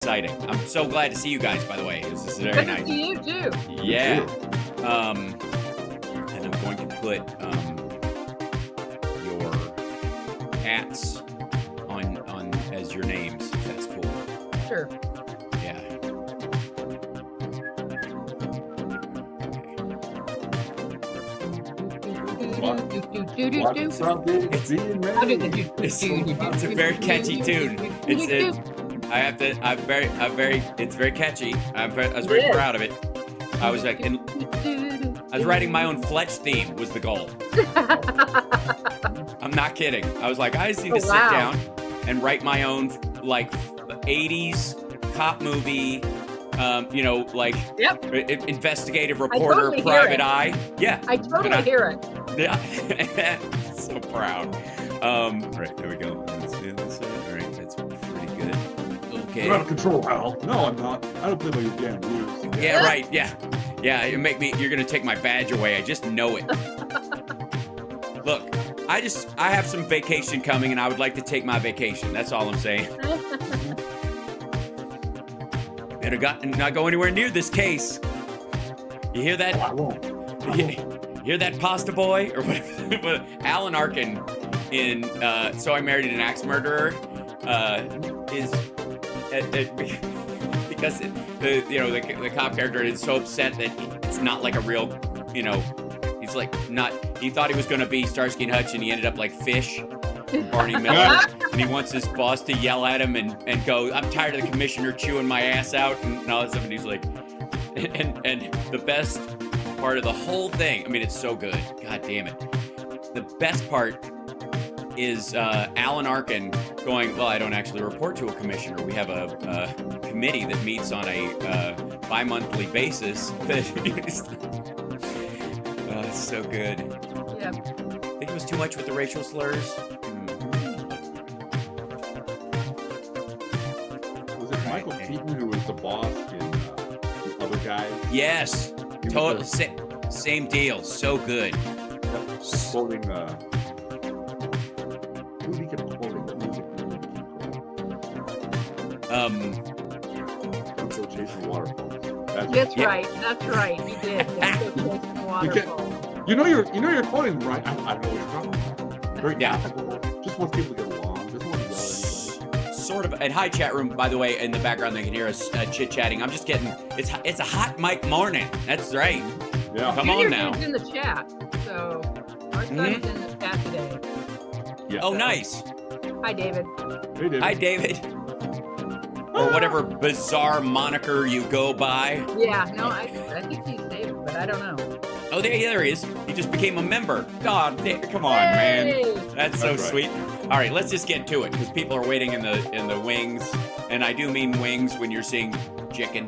exciting. I'm so glad to see you guys, by the way. This is very nice. Good to see you too. Yeah. And I'm going to put your hats on as your names. That's cool. Sure. Yeah. It's a very catchy tune. It's very catchy. I was very proud of it. I was like, I was writing my own Fletch theme was the goal. I'm not kidding. I was like, I just need to sit down and write my own like 80s cop movie, investigative reporter, private eye. Yeah. I totally hear it. Yeah. So proud. Right, there we go. Let's do this. All right, that's pretty good. Okay. You're out of control, Hal. No, I'm not. I don't play by your damn rules. Yeah, right. Yeah. Yeah, you're going to take my badge away. I just know it. Look, I have some vacation coming and I would like to take my vacation. That's all I'm saying. Better not go anywhere near this case. You hear that? Oh, I won't. Hear that, pasta boy? Or whatever. Alan Arkin in So I Married an Axe Murderer is because the cop character is so upset that it's not like a real, he's like he thought he was going to be Starsky and Hutch and he ended up like Fish, Barney Miller, and he wants his boss to yell at him and go, I'm tired of the commissioner chewing my ass out and all that stuff, and he's like, and the best part of the whole thing, I mean, it's so good, god damn it, the best part is Alan Arkin going, well, I don't actually report to a commissioner. We have a committee that meets on a bi-monthly basis. It's so good. Yep. I think it was too much with the racial slurs. Was it Michael Keaton who was the boss in the other guy? Yes. Total same deal. So good. Quoting who he kept quoting the music. Don't go chasing waterfalls. That's right. That's right. We did. Don't go chasing waterfalls. You know you're quoting right. I don't know what you're talking about. Very ethical. Just wants people to get along. Doesn't want to yell at anybody. Sort of. And hi, chat room. By the way, in the background, they can hear us chit-chatting. I'm just getting. It's a hot mic morning. That's right. Yeah. Come on now. Junior's in the chat. So our son's in the chat today. Yeah. Oh, nice. Hi, David. Hey, David. Hi, David. Or whatever bizarre moniker you go by. Yeah. No, I think he's David, but I don't know. Oh, there he is. He just became a member. God, come on, man. That's so sweet. All right, let's just get to it because people are waiting in the wings, and I do mean wings when you're seeing chicken.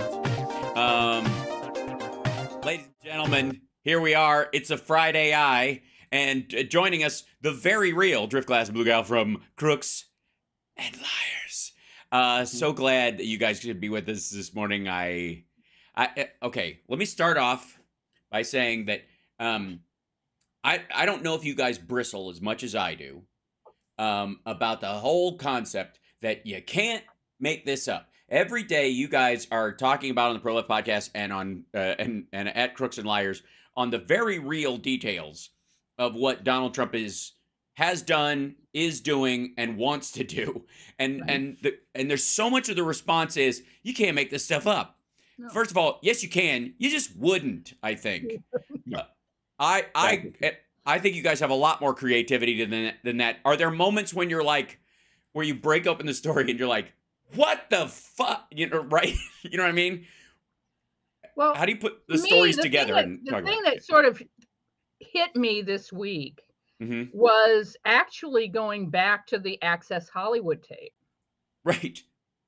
Ladies and gentlemen, here we are. It's a Friday Eye, and joining us, the very real Driftglass Blue Gal from Crooks and Liars. So glad that you guys could be with us this morning. Okay, let me start off by saying that I don't know if you guys bristle as much as I do about the whole concept that you can't make this up. Every day you guys are talking about on the Pro Left Podcast and on and at Crooks and Liars on the very real details of what Donald Trump has done, is doing, and wants to do. And there's so much of the response is you can't make this stuff up. No. First of all, yes, you can. You just wouldn't, I think. I think you guys have a lot more creativity than that. Are there moments when you're like, where you break open the story and you're like, what the fuck? Right? You know what I mean? Well, how do you put the stories together? The thing that sort of hit me this week was actually going back to the Access Hollywood tape. Right.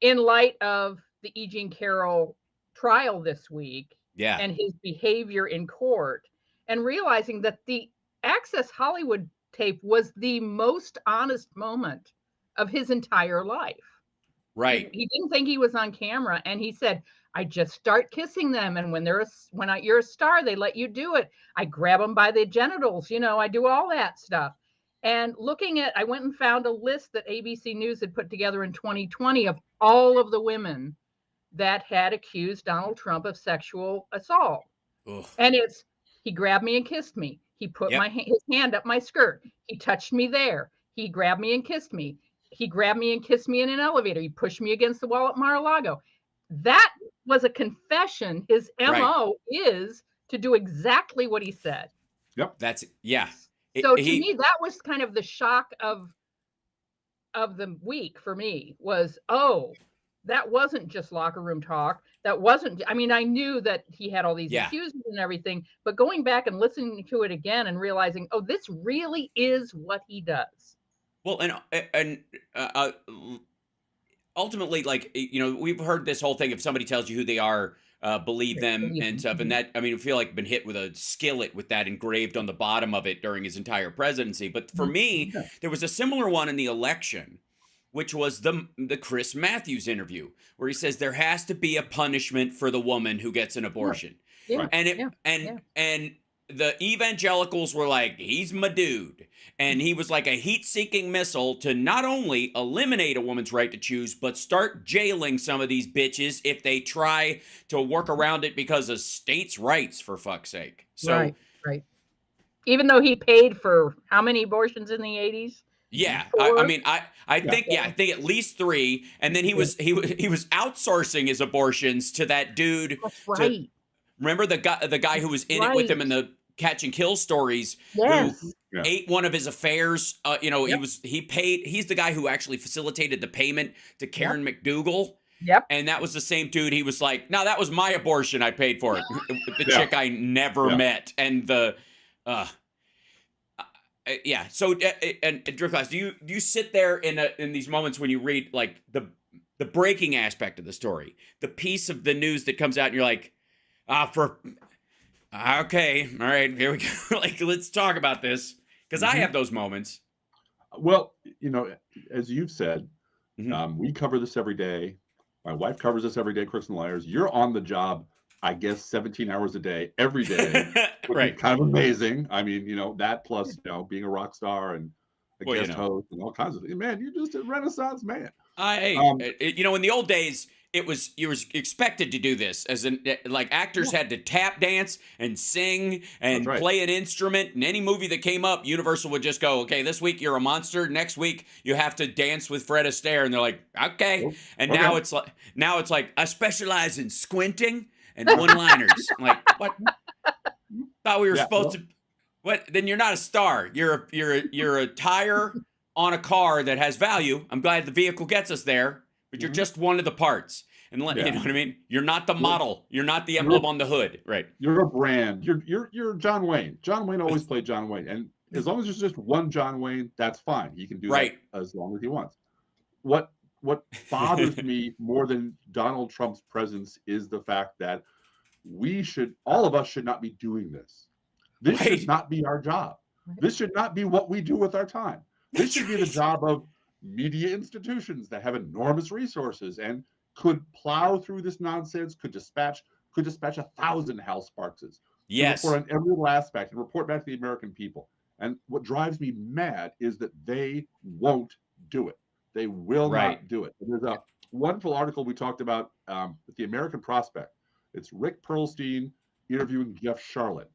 In light of the E. Jean Carroll trial this week and his behavior in court, and realizing that the Access Hollywood tape was the most honest moment of his entire life. Right. He didn't think he was on camera, and he said, I just start kissing them, and when you're a star, they let you do it. I grab them by the genitals, I do all that stuff. And I went and found a list that ABC News had put together in 2020 of all of the women that had accused Donald Trump of sexual assault. Ugh. And he grabbed me and kissed me. He put his hand up my skirt. He touched me there. He grabbed me and kissed me. He grabbed me and kissed me in an elevator. He pushed me against the wall at Mar-a-Lago. That was a confession. His MO is to do exactly what he said. Yep. That's So to me, that was kind of the shock of the week for me was, that wasn't just locker room talk. That wasn't, I mean, I knew that he had all these accusers and everything, but going back and listening to it again and realizing, this really is what he does. Well, and ultimately, like, we've heard this whole thing, if somebody tells you who they are, believe them and stuff. And that, I mean, I feel like been hit with a skillet with that engraved on the bottom of it during his entire presidency. But for me, there was a similar one in the election, which was the Chris Matthews interview, where he says there has to be a punishment for the woman who gets an abortion. Yeah. And the evangelicals were like, he's my dude. And he was like a heat-seeking missile to not only eliminate a woman's right to choose, but start jailing some of these bitches if they try to work around it because of states' rights, for fuck's sake. So, right. Even though he paid for how many abortions in the 80s? Yeah, I mean, I think at least 3, and then he was outsourcing his abortions to that dude. That's right. Remember the guy who was in it with him in the Catch and Kill stories, yes. who ate one of his affairs. He's the guy who actually facilitated the payment to Karen McDougal. Yep. And that was the same dude. He was like, no, that was my abortion. I paid for it. The chick I never met. And So, and Drift Class, do you sit there in these moments when you read like the breaking aspect of the story, the piece of the news that comes out, and you're like, okay, all right, here we go. Like, let's talk about this, because I have those moments. Well, as you've said, we cover this every day. My wife covers this every day, Crooks and Liars. You're on the job, I guess, 17 hours a day, every day. Right. Kind of amazing. I mean, that plus, being a rock star and a guest host and all kinds of things. Man, you're just a Renaissance man. In the old days, you were expected to do this actors had to tap dance and sing and play an instrument. In any movie that came up, Universal would just go, okay, this week you're a monster. Next week you have to dance with Fred Astaire. And they're like, okay. And now it's like, I specialize in squinting and one-liners. I'm like, what? Thought we were supposed to. What? Then you're not a star. You're a tire on a car that has value. I'm glad the vehicle gets us there, but you're just one of the parts. And you know what I mean? You're not the model. You're not the emblem on the hood. Right. You're a brand. You're John Wayne. John Wayne always played John Wayne. And as long as there's just one John Wayne, that's fine. He can do that as long as he wants. What bothers me more than Donald Trump's presence is the fact that all of us should not be doing this. This should not be our job. This should not be what we do with our time. This should be the job of media institutions that have enormous resources and could plow through this nonsense, could dispatch 1,000 HAL SPARKSes. Yes. Report on every little aspect and report back to the American people. And what drives me mad is that they won't do it. They will not do it. And there's a wonderful article we talked about with the American Prospect. It's Rick Perlstein interviewing Jeff Charlotte,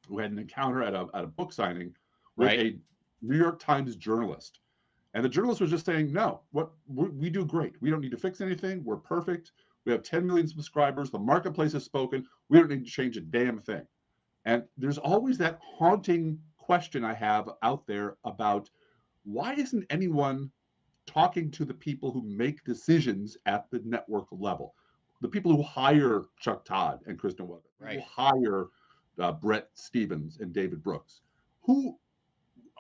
who had an encounter at a book signing with a New York Times journalist. And the journalist was just saying, no, we do great. We don't need to fix anything. We're perfect. We have 10 million subscribers. The marketplace has spoken. We don't need to change a damn thing. And there's always that haunting question I have out there about why isn't anyone talking to the people who make decisions at the network level? The people who hire Chuck Todd and Kristen Welker, who hire Brett Stevens and David Brooks. Who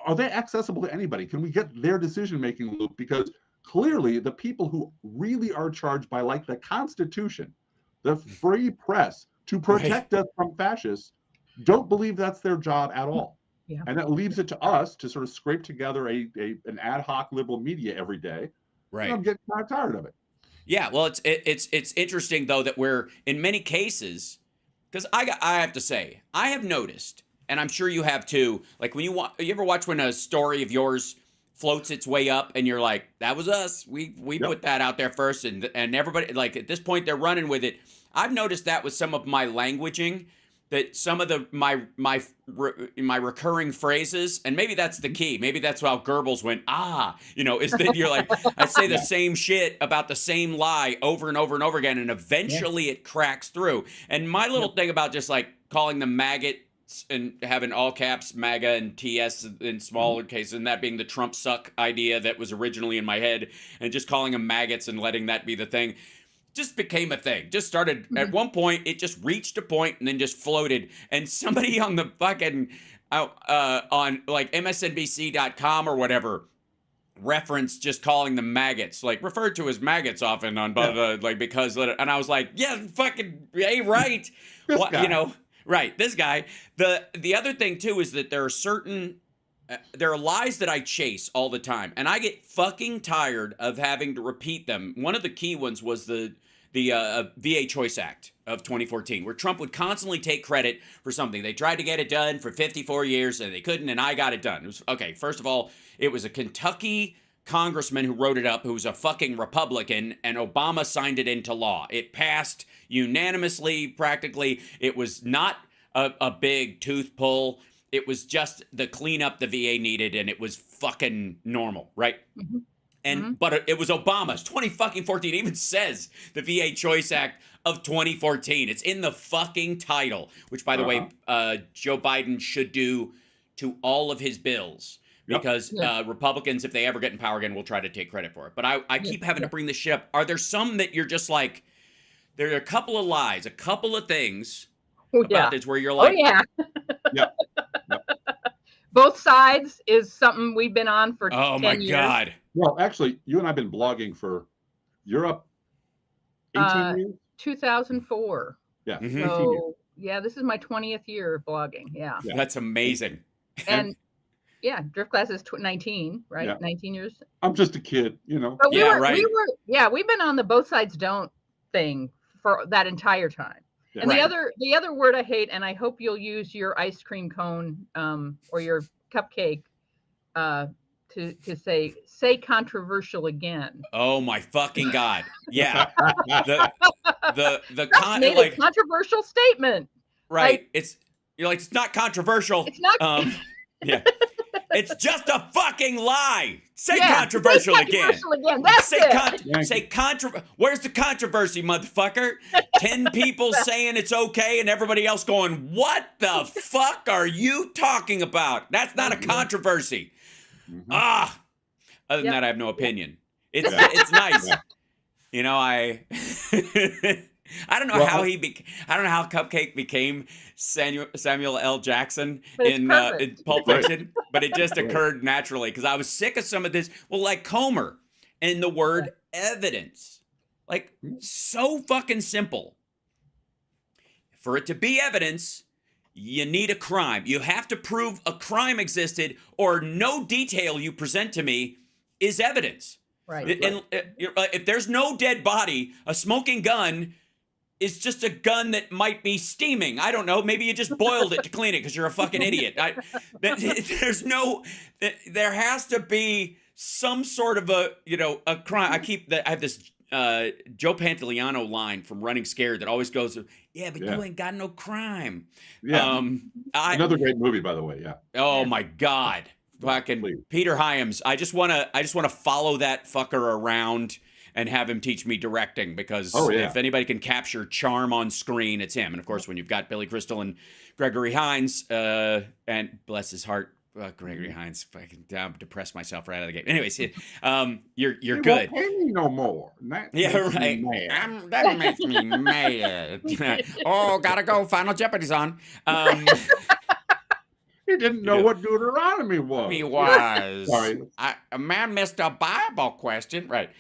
are they accessible to anybody? Can we get their decision-making loop? Because clearly the people who really are charged by, like, the Constitution, the free press, to protect us from fascists, don't believe that's their job at all. Yeah. And that leaves it to us to sort of scrape together an ad hoc liberal media every day. Right. And I'm getting kind of tired of it. Yeah, well, it's interesting though that we're in many cases, because I have to say I have noticed, and I'm sure you have too. Like when you ever watch when a story of yours floats its way up, and you're like, that was us. We put that out there first, and everybody, like, at this point they're running with it. I've noticed that with some of my languaging, that some of my recurring phrases, and maybe that's the key. Maybe that's how Goebbels went, is that you're like, I say the same shit about the same lie over and over and over again, and eventually it cracks through. And my little thing about just like calling them maggots and having all caps MAGA and TS in smaller cases, and that being the Trump suck idea that was originally in my head, and just calling them maggots and letting that be the thing, just became a thing. Just started at one point, it just reached a point and then just floated. And somebody on the fucking on like MSNBC.com or whatever referenced just calling them maggots, like referred to as maggots often on like, because, and I was like, yeah, fucking right. Right, this guy. The other thing too is that there are certain there are lies that I chase all the time, and I get fucking tired of having to repeat them. One of the key ones was the VA Choice Act of 2014, where Trump would constantly take credit for something. They tried to get it done for 54 years, and they couldn't, and I got it done. It was, okay, first of all, it was a Kentucky congressman who wrote it up, who was a fucking Republican, and Obama signed it into law. It passed unanimously, practically. It was not a big tooth pull. It was just the cleanup the VA needed, and it was fucking normal, right? But it was Obama's 2014. It even says the VA Choice Act of 2014. It's in the fucking title, which, by the way, Joe Biden should do to all of his bills, because Republicans, if they ever get in power again, will try to take credit for it. But I keep having to bring this shit up. Are there some that you're just like, there are a couple of lies, a couple of things about this where you're like, Both sides is something we've been on for 10 years. Oh my God. Well, actually, you and I have been blogging for Europe 18 years? 2004. Yeah. So, this is my 20th year of blogging. Yeah. That's amazing. And Drift Class is 19, right? Yeah. 19 years. I'm just a kid, But we've been on the both sides don't thing for that entire time. And the other word I hate, and I hope you'll use your ice cream cone or your cupcake to say controversial again. Oh my fucking God! Yeah, made a controversial statement. Right? Like, it's not controversial. It's not. It's just a fucking lie. Say controversial again. That's it. Say Where's the controversy, motherfucker? 10 people saying it's okay and everybody else going, what the fuck are you talking about? That's not a controversy. Other than that, I have no opinion. It's nice. I don't know how I don't know how Cupcake became Samuel L. Jackson in Pulp Fiction, but it just occurred naturally because I was sick of some of this. Well, like Comer and the word evidence, like so fucking simple. For it to be evidence, you need a crime. You have to prove a crime existed, or no detail you present to me is evidence. Right. And if there's no dead body, a smoking gun is just a gun that might be steaming. I don't know. Maybe you just boiled it to clean it because you're a fucking idiot. There has to be some sort of a crime. I have this Joe Pantoliano line from Running Scared that always goes, you ain't got no crime. Yeah. Another great movie, by the way. Yeah. Oh my God. Fucking Peter Hyams. I just want to follow that fucker around and have him teach me directing, because if anybody can capture charm on screen, it's him. And of course, when you've got Billy Crystal and Gregory Hines, and bless his heart, Gregory Hines, fucking depressed myself right out of the gate. Anyways, you're good. Won't pay me no more. That makes me mad. Oh, gotta go. Final Jeopardy's on. He didn't know what Deuteronomy was. He was. Sorry. A man missed a Bible question. Right.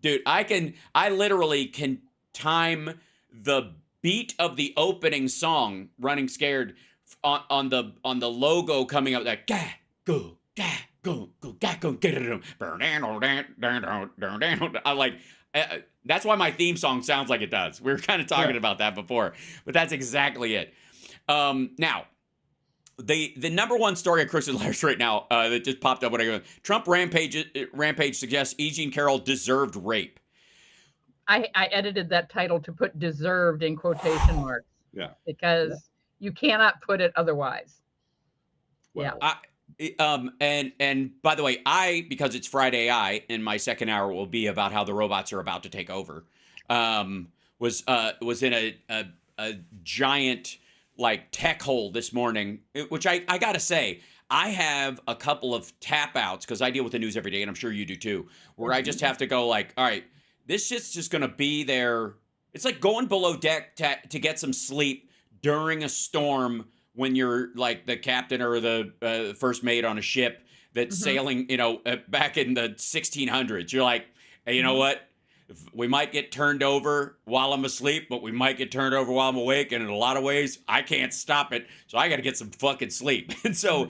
Dude, I literally can time the beat of the opening song, Running Scared, on the logo coming up, like, go, get it. I like, that's why my theme song sounds like it does. We were kind of talking about that before, but that's exactly it. Now, the number one story on Crooks and Liars right now that just popped up when I go, Trump rampage suggests E. Jean Carroll deserved rape. I edited that title to put deserved in quotation marks. Yeah. Because you cannot put it otherwise. Well, And by the way, because it's Friday and my second hour will be about how the robots are about to take over, was in a giant like tech hole this morning, which I gotta say, I have a couple of tap outs because I deal with the news every day, and I'm sure you do too, where I just have to go like, all right, this shit's just gonna be there. It's like going below deck to get some sleep during a storm when you're like the captain or the first mate on a ship that's sailing, back in the 1600s. You're like, hey, you know what? We might get turned over while I'm asleep, but we might get turned over while I'm awake. And in a lot of ways, I can't stop it. So I got to get some fucking sleep. And so,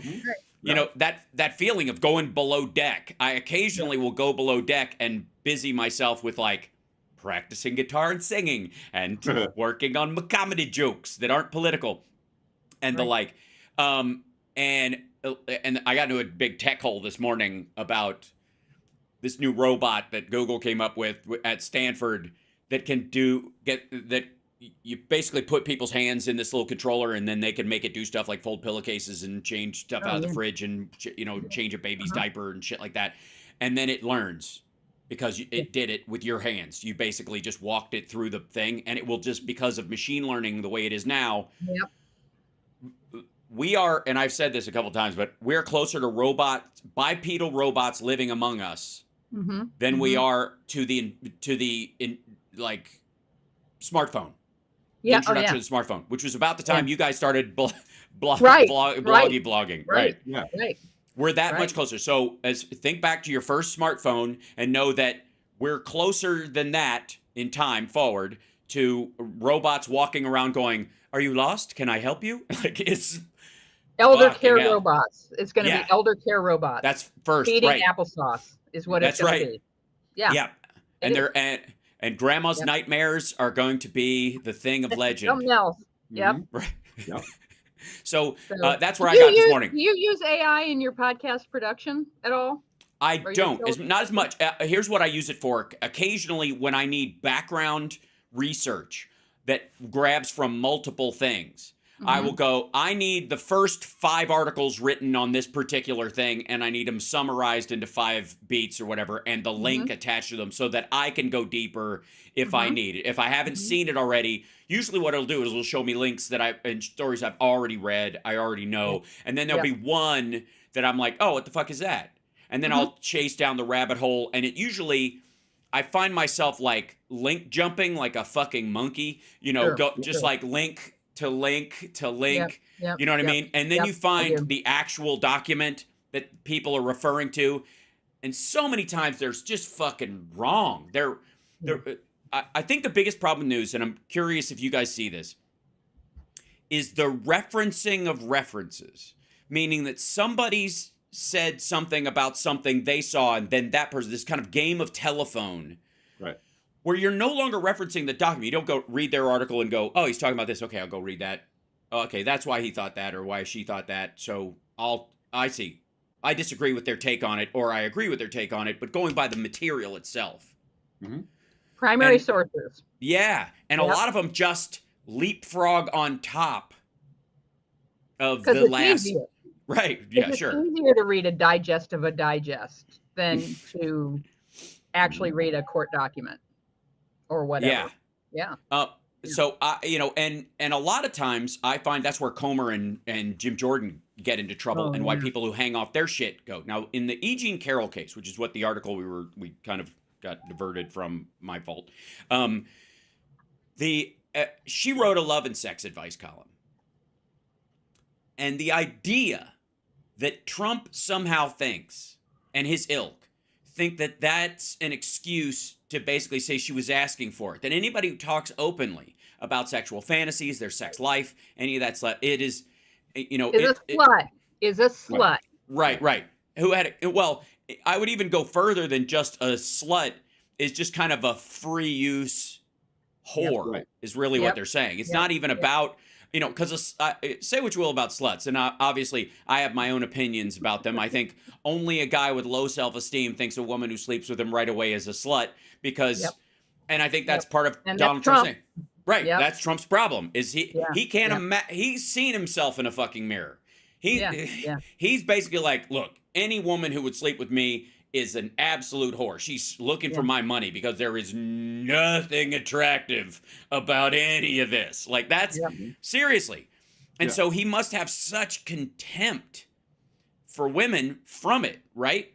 that feeling of going below deck, I occasionally will go below deck and busy myself with like practicing guitar and singing and working on comedy jokes that aren't political and the like. And I got into a big tech hole this morning about this new robot that Google came up with at Stanford that can you basically put people's hands in this little controller and then they can make it do stuff like fold pillowcases and change stuff out of the fridge and, change a baby's diaper and shit like that. And then it learns because it did it with your hands. You basically just walked it through the thing, and it will just, because of machine learning the way it is now. Yep. We are, and I've said this a couple times, but we're closer to bipedal robots living among us than we are to the smartphone. The introduction of the smartphone, which was about the time you guys started blogging. Right. Yeah. Right. We're that much closer. So think back to your first smartphone and know that we're closer than that in time forward to robots walking around going, "Are you lost? Can I help you?" Like it's elder care robots. It's going to be elder care robots. That's first. Feeding applesauce is what it's going to be. Yeah. Yeah. And grandma's nightmares are going to be the thing of legend. Something else. Yep. Right. Yep. So that's where I got this morning. Do you use AI in your podcast production at all? I don't. Not as much. Here's what I use it for. Occasionally, when I need background research that grabs from multiple things, I will go, I need the first 5 articles written on this particular thing, and I need them summarized into 5 beats or whatever, and the link attached to them so that I can go deeper if I need it. If I haven't seen it already, usually what it'll do is it'll show me links and stories I've already read, I already know, and then there'll be one that I'm like, oh, what the fuck is that? And then I'll chase down the rabbit hole, and it usually, I find myself like link jumping like a fucking monkey, like link to link to link, you know what I mean? And then you find the actual document that people are referring to, and so many times there's just fucking wrong. I think the biggest problem with news, and I'm curious if you guys see this, is the referencing of references, meaning that somebody's said something about something they saw, and then that person, this kind of game of telephone, right, where you're no longer referencing the document. You don't go read their article and go, oh, he's talking about this. Okay, I'll go read that. Okay, that's why he thought that or why she thought that. So I see. I disagree with their take on it, or I agree with their take on it, but going by the material itself. Primary sources. Yeah, and a lot of them just leapfrog on top of the last. Easier. Right, yeah, it's sure. It's easier to read a digest of a digest than to actually read a court document or whatever. Yeah. So and a lot of times I find that's where Comer and Jim Jordan get into trouble, and why people who hang off their shit go. Now, in the E. Jean Carroll case, which is what the article we kind of got diverted from, my fault. She wrote a love and sex advice column, and the idea that Trump somehow thinks, and his ilk think that that's an excuse to basically say she was asking for it. That anybody who talks openly about sexual fantasies, their sex life, any of that stuff, it is, is a slut. Right. Who had it? Well, I would even go further than just a slut. Is just kind of a free use whore, is really what they're saying. It's not even about because say what you will about sluts, and obviously I have my own opinions about them. I think only a guy with low self-esteem thinks a woman who sleeps with him right away is a slut, because, and I think that's part of Donald Trump's thing. Right, that's Trump's problem. Is he can't he's seen himself in a fucking mirror. He's basically like, look, any woman who would sleep with me is an absolute whore. She's looking for my money, because there is nothing attractive about any of this. Like, that's seriously. And so he must have such contempt for women from it, right?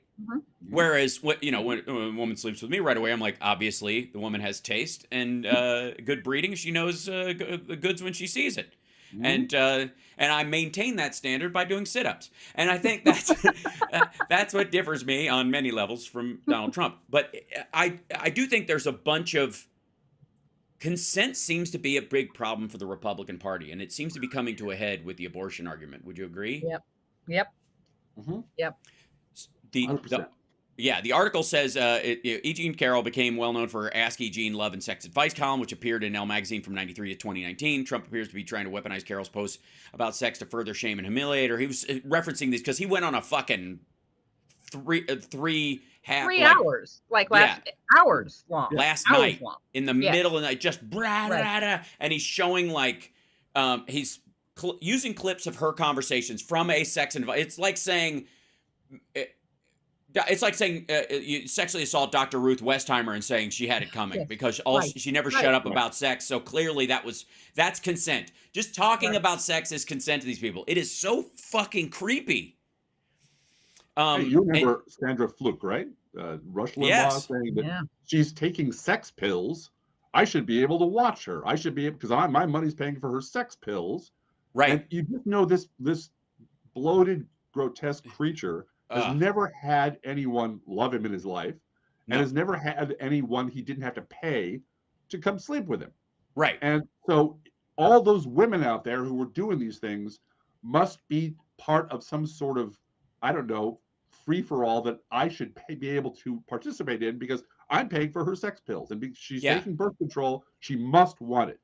Whereas, when a woman sleeps with me right away, I'm like, obviously the woman has taste and good breeding. She knows the goods when she sees it. And I maintain that standard by doing sit-ups. And I think that's that's what differs me on many levels from Donald Trump. But I do think there's a bunch of consent seems to be a big problem for the Republican Party, and it seems to be coming to a head with the abortion argument. Would you agree? Yep. The article says E. Jean Carroll became well known for her Ask E. Jean Love and Sex Advice column, which appeared in Elle magazine from 93 to 2019. Trump appears to be trying to weaponize Carroll's posts about sex to further shame and humiliate her. He was referencing these because he went on a fucking 3 hours, hours long. Last night, in the middle of the night, just and he's showing he's using clips of her conversations from a sex advice. It's like saying. It's like saying you sexually assault Dr. Ruth Westheimer and saying she had it coming because she never shut up about sex. So clearly that's consent. Just talking about sex is consent to these people. It is so fucking creepy. Hey, you remember Sandra Fluke, right? Rush Limbaugh saying that she's taking sex pills. I should be able to watch her. I should be able, because my money's paying for her sex pills. Right. And you just know this bloated, grotesque creature has never had anyone love him in his life, and has never had anyone he didn't have to pay to come sleep with him. Right. And so all those women out there who were doing these things must be part of some sort of, I don't know, free-for-all that I should be able to participate in, because I'm paying for her sex pills. And she's taking birth control. She must want it.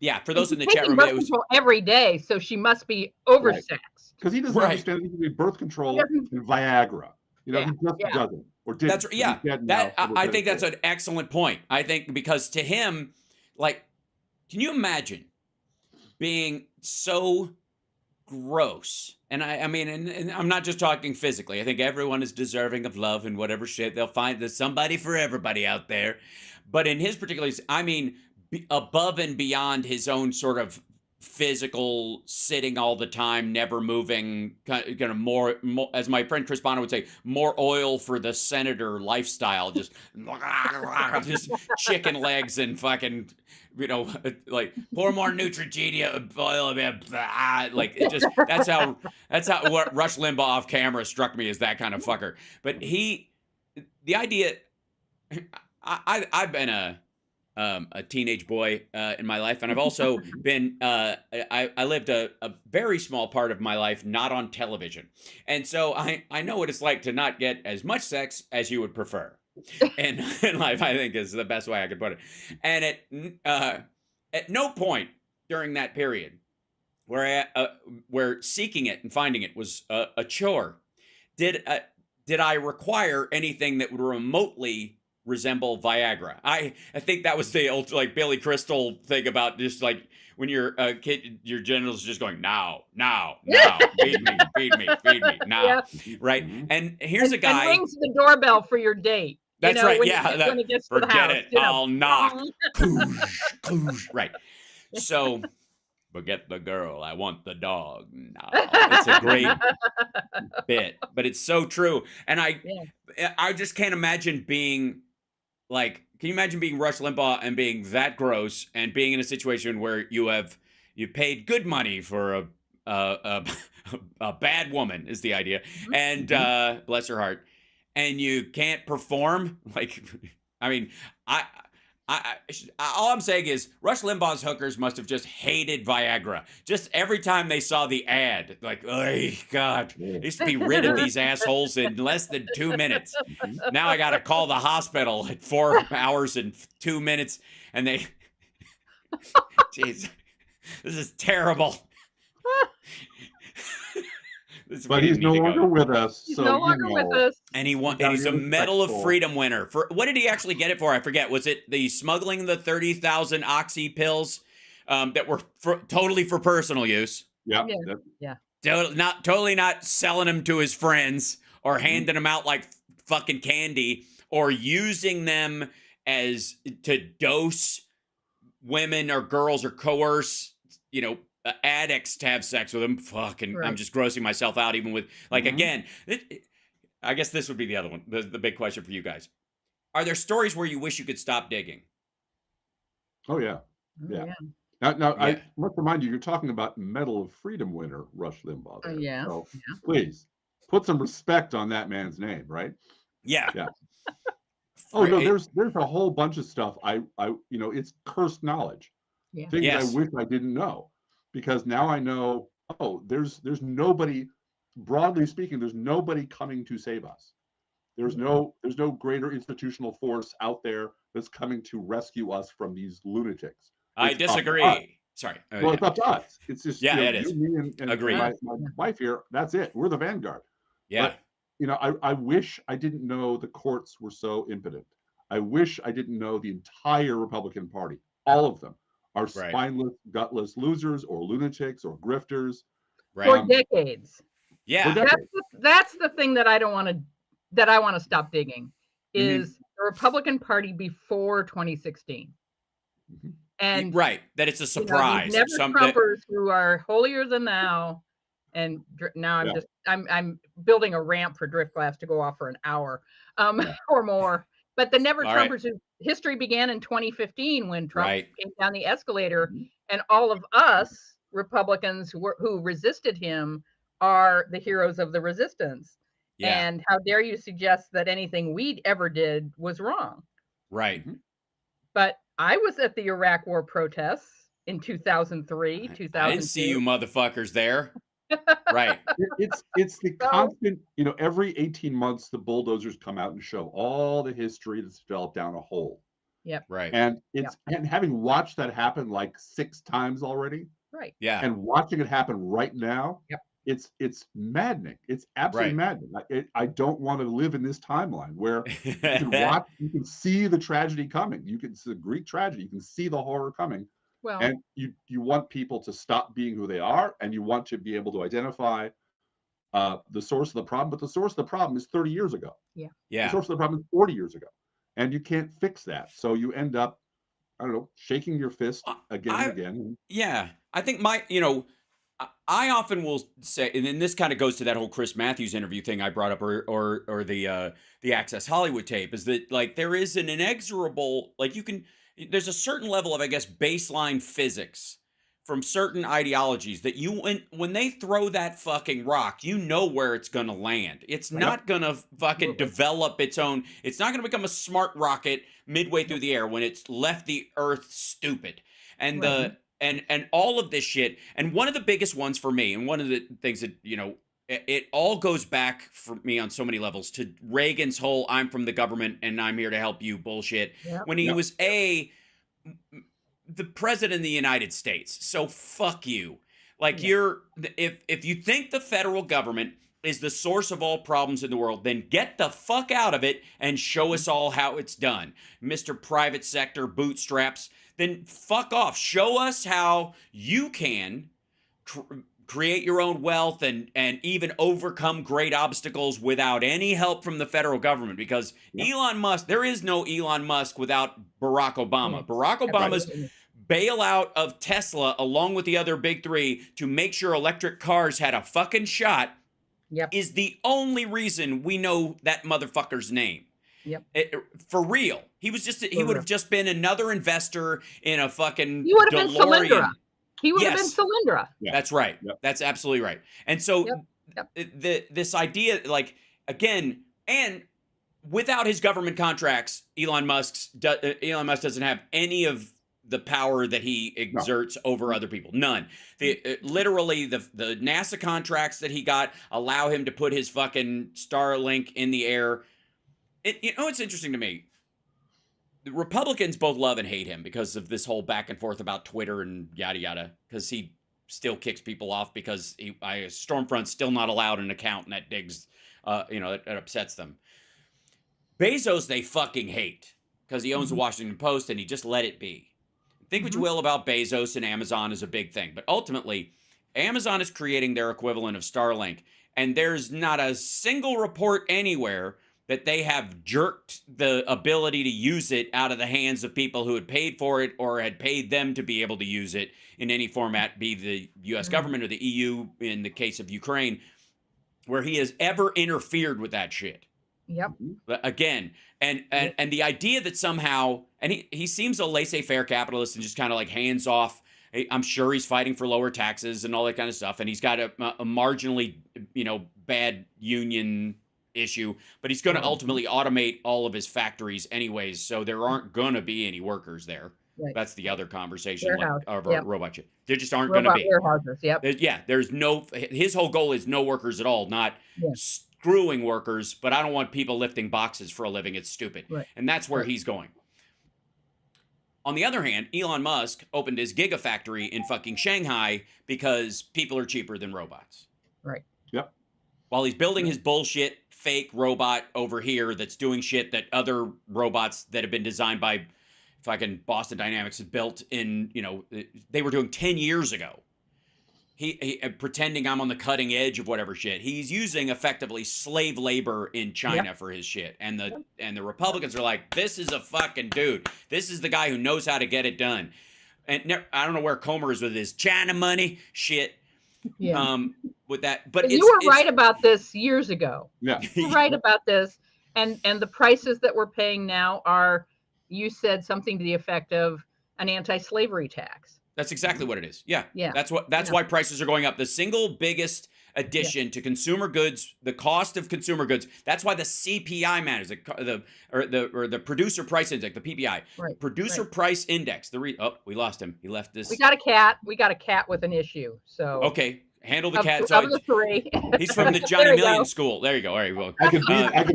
Yeah, for those in the chat room, birth control every day, so she must be oversexed. Because he doesn't understand that he can be birth control and Viagra. He just doesn't. Or didn't. That's I think that's an excellent point. I think because to him, can you imagine being so gross? And I mean, and I'm not just talking physically. I think everyone is deserving of love and whatever shit. They'll find there's somebody for everybody out there. But in his particular case, I mean, above and beyond his own sort of physical sitting all the time, never moving, kind of more, as my friend Chris Bono would say, more oil for the senator lifestyle, just chicken legs and fucking, pour more Neutrogena oil, that's how what Rush Limbaugh off camera struck me as that kind of fucker. But the idea, I've been a teenage boy in my life, and I've also been I lived a very small part of my life not on television, and so I know what it's like to not get as much sex as you would prefer in life, I think, is the best way I could put it. And at no point during that period where seeking it and finding it was a chore did I require anything that would remotely resemble Viagra. I think that was the old Billy Crystal thing about just when you're a kid, your genitals just going now, feed me, now, right? And here's a guy. And rings the doorbell for your date. That's right. When he gets to the forget house, it. I'll knock. Right. So, forget the girl. I want the dog. No, it's a great bit, but it's so true. And I just can't imagine being can you imagine being Rush Limbaugh and being that gross and being in a situation where you paid good money for a bad woman is the idea, and bless her heart, and you can't perform? I mean, all I'm saying is Rush Limbaugh's hookers must have just hated Viagra. Just every time they saw the ad, oh God, I used to be rid of these assholes in less than 2 minutes. Now I got to call the hospital at 4 hours and 2 minutes, and they, jeez. This is terrible. But he's no longer with us. He's no longer with us. And he's a Medal of Freedom winner. For what did he actually get it for? I forget. Was it the smuggling the 30,000 oxy pills that were totally for personal use? Yeah. Totally not selling them to his friends or handing them out like fucking candy or using them as to dose women or girls or coerce, addicts to have sex with them. Fucking, right. I'm just grossing myself out even with, like, again, I guess this would be the other one, the big question for you guys. Are there stories where you wish you could stop digging? Oh, yeah. Yeah. Now I must remind you, you're talking about Medal of Freedom winner Rush Limbaugh. There. So please put some respect on that man's name, right? Yeah. Oh no, there's a whole bunch of stuff. It's cursed knowledge. Yeah. Things I wish I didn't know, because now I know. Oh, there's nobody. Broadly speaking, there's nobody coming to save us. There's no greater institutional force out there that's coming to rescue us from these lunatics. I disagree. Sorry. Well, it's up to us. It's just it is. Me and Agreed. My wife here. That's it. We're the vanguard. Yeah. But, I wish I didn't know the courts were so impotent. I wish I didn't know the entire Republican Party. All of them are spineless, gutless losers or lunatics or grifters. For decades. Yeah. That's the thing that I want to stop digging is the Republican Party before 2016. And that it's a surprise. Never Trumpers who are holier than thou. And now I'm building a ramp for Driftglass to go off for an hour or more. But the Never Trumpers whose history began in 2015 when Trump came down the escalator, and all of us Republicans who resisted him are the heroes of the resistance. Yeah. And how dare you suggest that anything we ever did was wrong? Right. But I was at the Iraq War protests in 2003, 2002. I didn't see you motherfuckers there. Right. It's the constant, every 18 months, the bulldozers come out and show all the history that's developed down a hole. Yep. Right. And and having watched that happen like 6 times already. Right. Yeah. And watching it happen right now. Yep. It's maddening. It's absolutely maddening. I don't want to live in this timeline where you can watch, you can see the tragedy coming. It's the Greek tragedy. You can see the horror coming. Well, and you want people to stop being who they are, and you want to be able to identify the source of the problem. But the source of the problem is 30 years ago. Yeah. The source of the problem is 40 years ago, and you can't fix that. So you end up, I don't know, shaking your fist again and again. Yeah, I think I often will say, and then this kind of goes to that whole Chris Matthews interview thing I brought up, or the Access Hollywood tape, is that like there is an inexorable, like there's a certain level of, I guess, baseline physics from certain ideologies that when they throw that fucking rock, you know where it's gonna land. It's not gonna fucking develop its own. It's not gonna become a smart rocket midway through the air when it's left the Earth stupid. And and all of this shit. And one of the biggest ones for me, and one of the things that, it all goes back for me on so many levels to Reagan's whole "I'm from the government and I'm here to help you" bullshit. When he was the president of the United States. So fuck you. Like if you think the federal government is the source of all problems in the world, then get the fuck out of it and show us all how it's done. Mr. Private Sector Bootstraps, then fuck off. Show us how you can create your own wealth and even overcome great obstacles without any help from the federal government, because Elon Musk, there is no Elon Musk without Barack Obama. Barack Obama's bailout of Tesla, along with the other big three, to make sure electric cars had a fucking shot, is the only reason we know that motherfucker's name. For real. He was he would have just been another investor in a fucking He would have been DeLorean. Solyndra. He would have been Solyndra. That's right. That's absolutely right. And so this idea, like, again, and without his government contracts, Elon Musk doesn't have any of the power that he exerts over other people. None. Literally, the NASA contracts that he got allow him to put his fucking Starlink in the air. It's interesting to me. the Republicans both love and hate him because of this whole back and forth about Twitter and yada yada, because he still kicks people off because Stormfront's still not allowed an account, and that digs, that upsets them. Bezos they fucking hate because he owns the Washington Post, and he just let it be. Think what you will about Bezos, and Amazon is a big thing, but ultimately Amazon is creating their equivalent of Starlink, and there's not a single report anywhere that they have jerked the ability to use it out of the hands of people who had paid for it or had paid them to be able to use it in any format, be the U.S. government or the EU in the case of Ukraine, where he has ever interfered with that shit. Yep. Again, and the idea that somehow, and he seems a laissez-faire capitalist and just kind of like hands off. I'm sure he's fighting for lower taxes and all that kind of stuff, and he's got a marginally, bad union issue, but he's going to ultimately automate all of his factories anyways, so there aren't going to be any workers there. Right. That's the other conversation of robot shit. There just aren't going to be. Warehouses, yep. There's no, his whole goal is no workers at all, not screwing workers, but I don't want people lifting boxes for a living. It's stupid. Right. And that's where he's going. On the other hand, Elon Musk opened his gigafactory in fucking Shanghai because people are cheaper than robots. Right. Yep. While he's building his bullshit fake robot over here that's doing shit that other robots that have been designed by fucking Boston Dynamics had built in, they were doing 10 years ago. He pretending I'm on the cutting edge of whatever shit. He's using effectively slave labor in China for his shit. And the Republicans are like, this is a fucking dude. This is the guy who knows how to get it done. And I don't know where Comer is with his China money shit. Yeah. With that, but you were right about this years ago. Yeah, you were right about this, and the prices that we're paying now are, you said something to the effect of an anti-slavery tax. That's exactly what it is. Yeah. That's why prices are going up. The single biggest addition to consumer goods, the cost of consumer goods. That's why the CPI matters. The producer price index, the PPI, producer price index. We lost him. He left this. We got a cat. We got a cat with an issue. So okay. Handle the cat. Of the three. He's from the Johnny Million school. There you go. All right, well, I could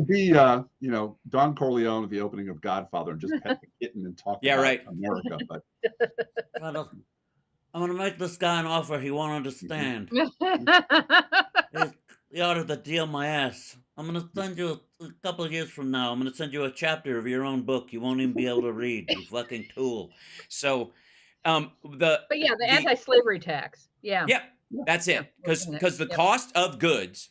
be, Don Corleone at the opening of Godfather and just pet the kitten and talk about America. But I'm gonna make this guy an offer he won't understand. He ought to deal my ass. I'm gonna send you a couple of years from now. I'm gonna send you a chapter of your own book you won't even be able to read. You fucking tool. So, the anti-slavery tax. Yeah. Yeah. That's it, because the cost of goods,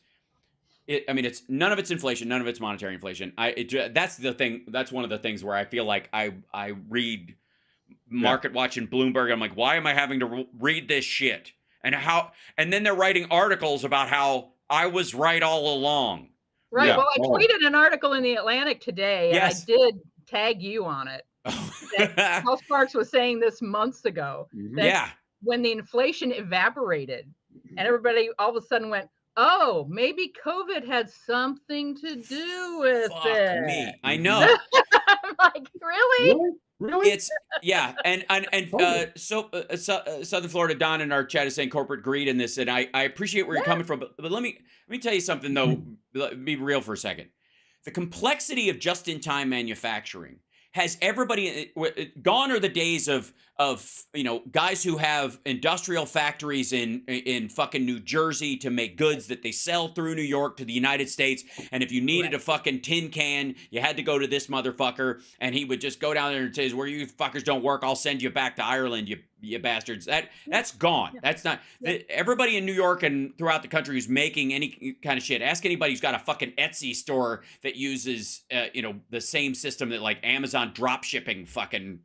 it's none of it's inflation, none of it's monetary inflation. That's the thing. That's one of the things where I feel like I read Market Watch and Bloomberg. I'm like, why am I having to read this shit? And then they're writing articles about how I was right all along. Right. Yeah. Well, I tweeted an article in the Atlantic today, and I did tag you on it. SPARKS was saying this months ago. When the inflation evaporated and everybody all of a sudden went, oh, maybe COVID had something to do with it. Me. I know. I'm like, really? It's Southern Florida Don in our chat is saying corporate greed in this, and I appreciate where you're coming from, but let me tell you something though. Be real for a second. The complexity of just-in-time manufacturing has everybody gone are the days of guys who have industrial factories in fucking New Jersey to make goods that they sell through New York to the United States, and if you needed a fucking tin can, you had to go to this motherfucker, and he would just go down there and say, where you fuckers don't work, I'll send you back to Ireland, you bastards. That's gone. That's not everybody in New York and throughout the country who's making any kind of shit. Ask anybody who's got a fucking Etsy store that uses the same system that like Amazon drop shipping fucking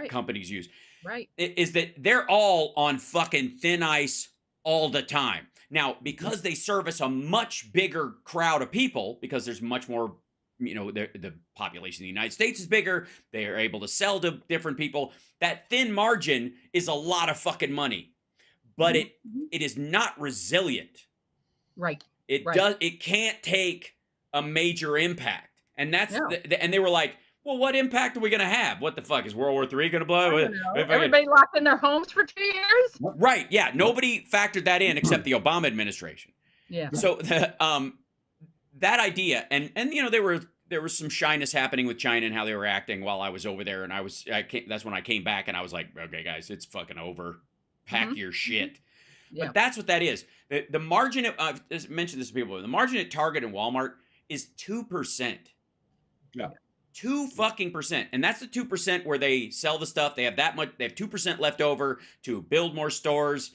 companies use. Right. Is that they're all on fucking thin ice all the time. Now, because they service a much bigger crowd of people, because there's much more, the population of the United States is bigger, they are able to sell to different people. That thin margin is a lot of fucking money, but it is not resilient. Right. It can't take a major impact. And that's, and they were like, well, what impact are we going to have? What the fuck? Is World War III going to blow? Everybody locked in their homes for 2 years? Right, yeah. Nobody factored that in except the Obama administration. Yeah. So that idea, and they were there was some shyness happening with China and how they were acting while I was over there, and that's when I came back and I was like, okay, guys, it's fucking over. Pack your shit. Yeah. But that's what that is. The margin, I've mentioned this to people, the margin at Target and Walmart is 2%. Yeah. 2% and that's the 2% where they sell the stuff. They have that much. They have 2% left over to build more stores,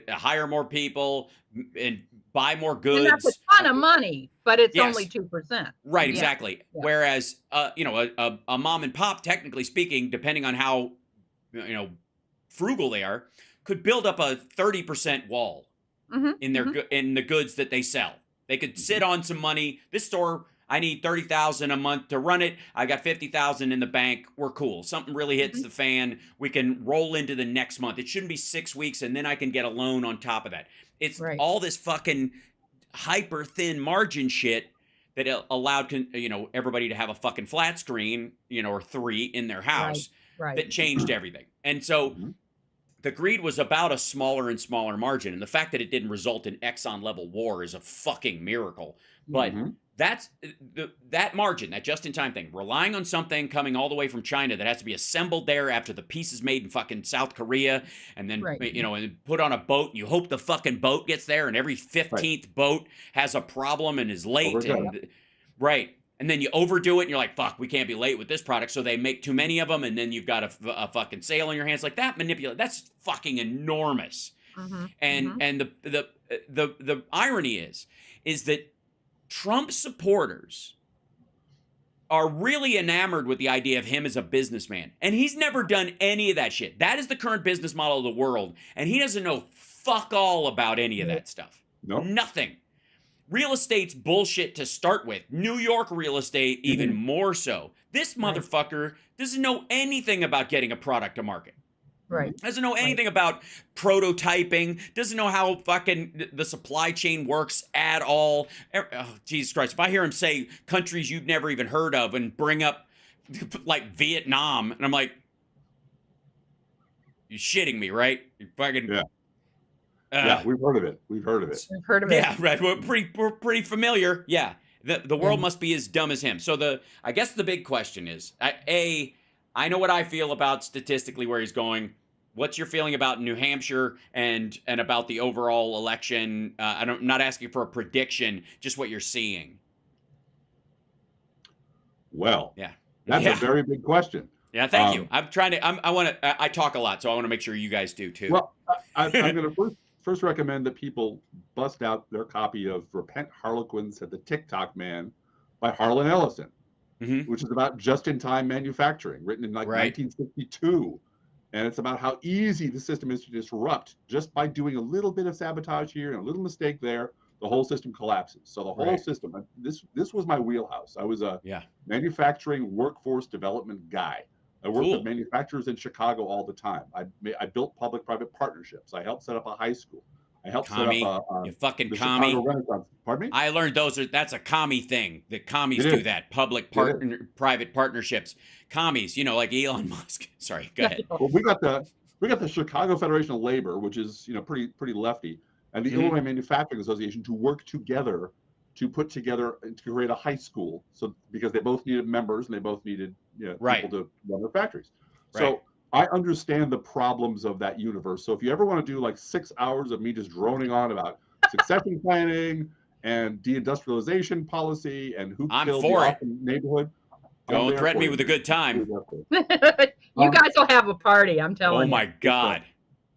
hire more people, and buy more goods. And that's a ton of money, but it's Yes. only 2%. Right, exactly. Yeah. Whereas, a mom and pop, technically speaking, depending on how, frugal they are, could build up a 30% wall in their in the goods that they sell. They could sit on some money. This store, I need $30,000 a month to run it. I got $50,000 in the bank. We're cool. Something really hits the fan. We can roll into the next month. It shouldn't be 6 weeks, and then I can get a loan on top of that. It's all this fucking hyper thin margin shit that allowed everybody to have a fucking flat screen, or 3 in their house that changed everything. And so the greed was about a smaller and smaller margin, and the fact that it didn't result in Exxon level war is a fucking miracle. But that's that margin, that just-in-time thing, relying on something coming all the way from China that has to be assembled there after the piece is made in fucking South Korea, and then and put on a boat, and you hope the fucking boat gets there, and every 15th boat has a problem and is late, and then you overdo it, and you're like, fuck, we can't be late with this product, so they make too many of them, and then you've got a fucking sale on your hands. Like, that's fucking enormous. And the irony is that Trump supporters are really enamored with the idea of him as a businessman. And he's never done any of that shit. That is the current business model of the world. And he doesn't know fuck all about any of that stuff. Nope. Nothing. Real estate's bullshit to start with. New York real estate, even more so. This motherfucker doesn't know anything about getting a product to market. Doesn't know anything about prototyping. Doesn't know how fucking the supply chain works at all. Oh, Jesus Christ. If I hear him say countries you've never even heard of and bring up like Vietnam, and I'm like, you're shitting me, right? You fucking... Yeah, we've heard of it. We've heard of it. Yeah, right. We're pretty familiar. Yeah. The world must be as dumb as him. So I guess the big question is, I know what I feel about statistically where he's going. What's your feeling about New Hampshire and about the overall election? I'm not asking for a prediction, just what you're seeing. Well, that's a very big question. Yeah, thank you. I'm trying to. I talk a lot, so I want to make sure you guys do too. Well, I'm going to first recommend that people bust out their copy of "Repent, Harlequins," said the TikTok Man by Harlan Ellison. Which is about just-in-time manufacturing, written in 1962. And it's about how easy the system is to disrupt just by doing a little bit of sabotage here and a little mistake there. The whole system collapses. So the whole system, this was my wheelhouse. I was a manufacturing workforce development guy. I worked with manufacturers in Chicago all the time. I built public-private partnerships. I helped set up a high school. I helped set up you fucking commie. Pardon me? I learned that's a commie thing. The commies do that. Private partnerships. Commies, like Elon Musk. Sorry, go ahead. Well, we got the Chicago Federation of Labor, which is pretty lefty, and the Illinois Manufacturing Association to work together to put together to create a high school. So because they both needed members and they both needed people to run their factories. So I understand the problems of that universe. So if you ever want to do like 6 hours of me just droning on about succession planning and deindustrialization policy and who killed the Austin neighborhood, don't threaten me with a good time. You guys will have a party, I'm telling you. Oh my God.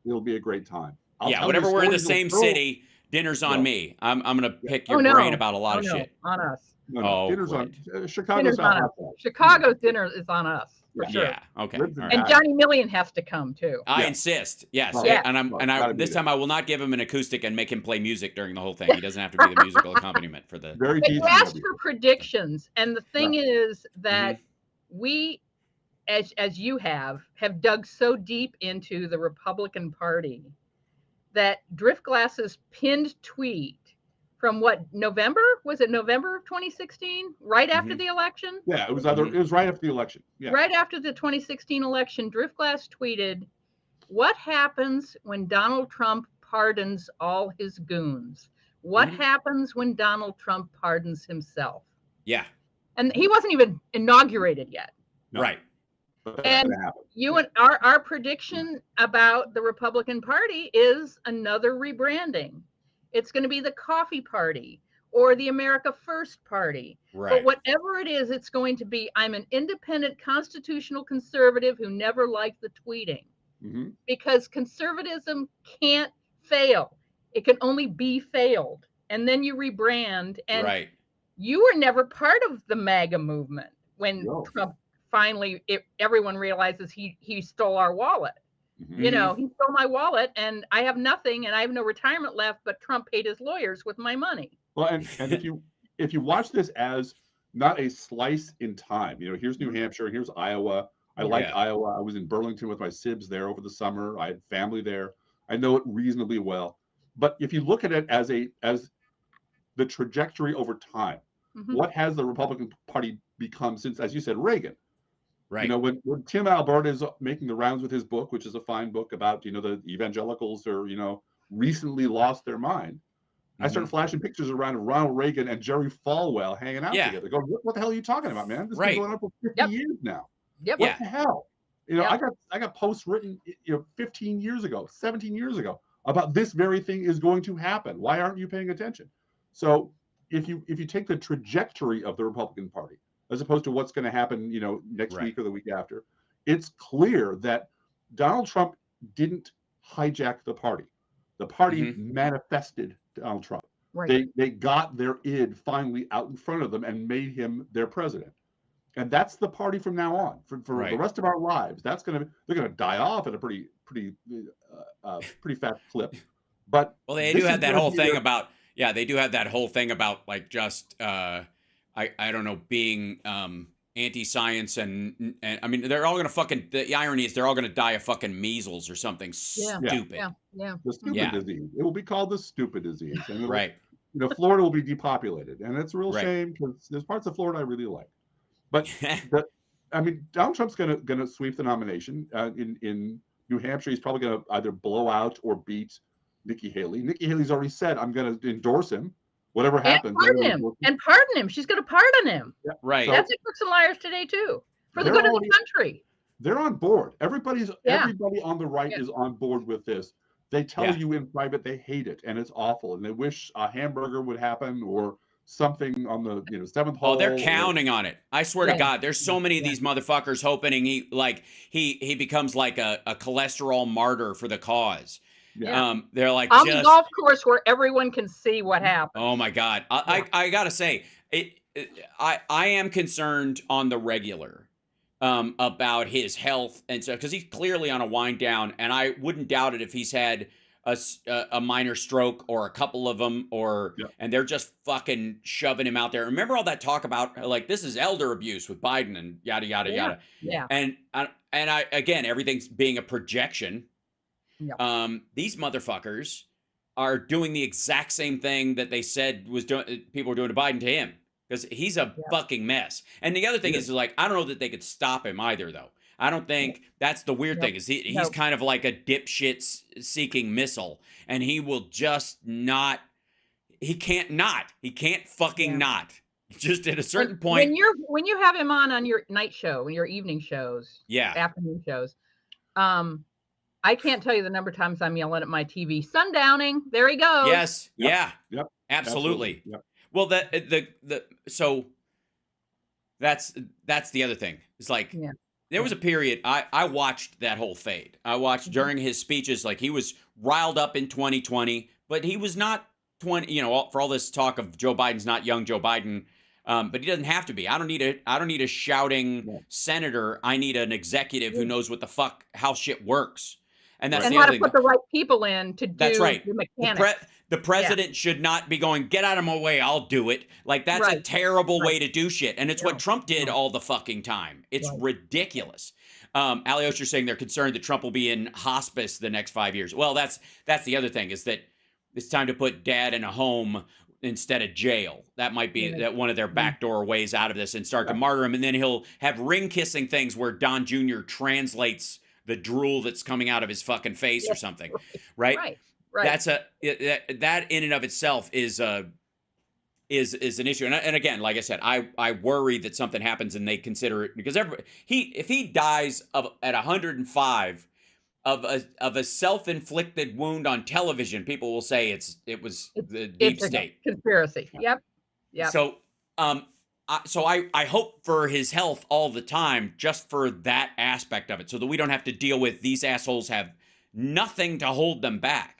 It'll be a great time. Whenever we're in the same city, dinner's on me. I'm going to pick your brain about a lot of shit. On us. No, dinner's on Chicago's on us. Chicago's dinner is on us. For sure. Yeah. Okay. And Johnny Million has to come too. I insist. Yes. And this time I will not give him an acoustic and make him play music during the whole thing. He doesn't have to be the musical accompaniment for the. Very you asked for predictions, and the thing is that we, as you have dug so deep into the Republican Party that Driftglass's pinned tweet from November? Was it November of 2016? Right after the election? Yeah, it was right after the election. Yeah. Right after the 2016 election, Driftglass tweeted, "What happens when Donald Trump pardons all his goons? What happens when Donald Trump pardons himself?" Yeah. And he wasn't even inaugurated yet. No. Right. And you and our prediction about the Republican Party is another rebranding. It's going to be the Coffee Party or the America First Party. Right. But whatever it is, it's going to be, I'm an independent constitutional conservative who never liked the tweeting. Because conservatism can't fail. It can only be failed. And then you rebrand. And you were never part of the MAGA movement when Trump finally, everyone realizes he stole our wallet. You know, he stole my wallet and I have nothing and I have no retirement left, but Trump paid his lawyers with my money. Well, and if you watch this as not a slice in time, you know, here's New Hampshire, here's Iowa. I liked Iowa. I was in Burlington with my sibs there over the summer. I had family there. I know it reasonably well. But if you look at it as the trajectory over time, what has the Republican Party become since, as you said, Reagan? Right. You know, when Tim Albert is making the rounds with his book, which is a fine book about, you know, the evangelicals are, you know, recently lost their mind. I started flashing pictures around of Ronald Reagan and Jerry Falwell hanging out together. Going, what the hell are you talking about, man? This has been going on for 50 years now. What the hell? You know, I got posts written, you know, 15 years ago, 17 years ago about this very thing is going to happen. Why aren't you paying attention? So if you take the trajectory of the Republican Party, as opposed to what's going to happen, you know, next week or the week after, it's clear that Donald Trump didn't hijack the party. The party manifested Donald Trump. They got their id finally out in front of them and made him their president. And that's the party from now on. For the rest of our lives, they're going to die off at a pretty fast clip. But they do have that whole thing about they do have that whole thing about like just I don't know, being anti-science and I mean they're all gonna the irony is they're all gonna die of fucking measles or something stupid. The stupid disease. It will be called the stupid disease. And you know, Florida will be depopulated. And it's a real shame because there's parts of Florida I really like. But I mean, Donald Trump's gonna sweep the nomination. In New Hampshire, he's probably gonna either blow out or beat Nikki Haley. Nikki Haley's already said, I'm gonna endorse him. Whatever happens. And pardon him. She's going to pardon him. Yeah. Right. That's at Crooks and Liars today, too. For the good of the country. They're on board. Everybody on the right is on board with this. They tell you in private they hate it and it's awful and they wish a hamburger would happen or something on the 7th hole. Oh, they're counting on it. I swear to God, there's so many of these motherfuckers hoping he becomes like a cholesterol martyr for the cause. They're like on the golf course where everyone can see what happened. Oh my God. I gotta say I am concerned on the regular about his health and stuff because he's clearly on a wind down and I wouldn't doubt it if he's had a minor stroke or a couple of them and they're just fucking shoving him out there. Remember all that talk about like this is elder abuse with Biden and yada yada yada. And I again everything's being a projection. These motherfuckers are doing the exact same thing that they said people were doing to Biden to him because he's a fucking mess. And the other thing is like, I don't know that they could stop him either though. I don't think that's the weird thing is he's kind of like a dipshit seeking missile and he will just he can't fucking not. Just at a certain point. When you have him on your night show, your evening shows, afternoon shows, I can't tell you the number of times I'm yelling at my TV. Sundowning. There he goes. Yes. Yep. Absolutely. Yep. Well, so that's the other thing. It's like there was a period I watched that whole fade. I watched during his speeches, like he was riled up in 2020, but he was not 20. You know, for all this talk of Joe Biden's not young Joe Biden. But he doesn't have to be. I don't need a shouting senator. I need an executive who knows what the fuck how shit works. And that's how to put the right people in to do the mechanics. The president should not be going, get out of my way, I'll do it. Like, that's a terrible way to do shit. And it's what Trump did all the fucking time. It's ridiculous. Alyosha's saying they're concerned that Trump will be in hospice the next 5 years. Well, that's the other thing, is that it's time to put dad in a home instead of jail. That might be that one of their backdoor ways out of this and start to martyr him. And then he'll have ring-kissing things where Don Jr. translates the drool that's coming out of his fucking face or something, right? Right. That's that in and of itself is is an issue. And again, like I said, I worry that something happens and they consider it, because if he dies at 105 of a self-inflicted wound on television, people will say it was the deep state conspiracy. Yep. So I hope for his health all the time, just for that aspect of it, so that we don't have to deal with these assholes have nothing to hold them back.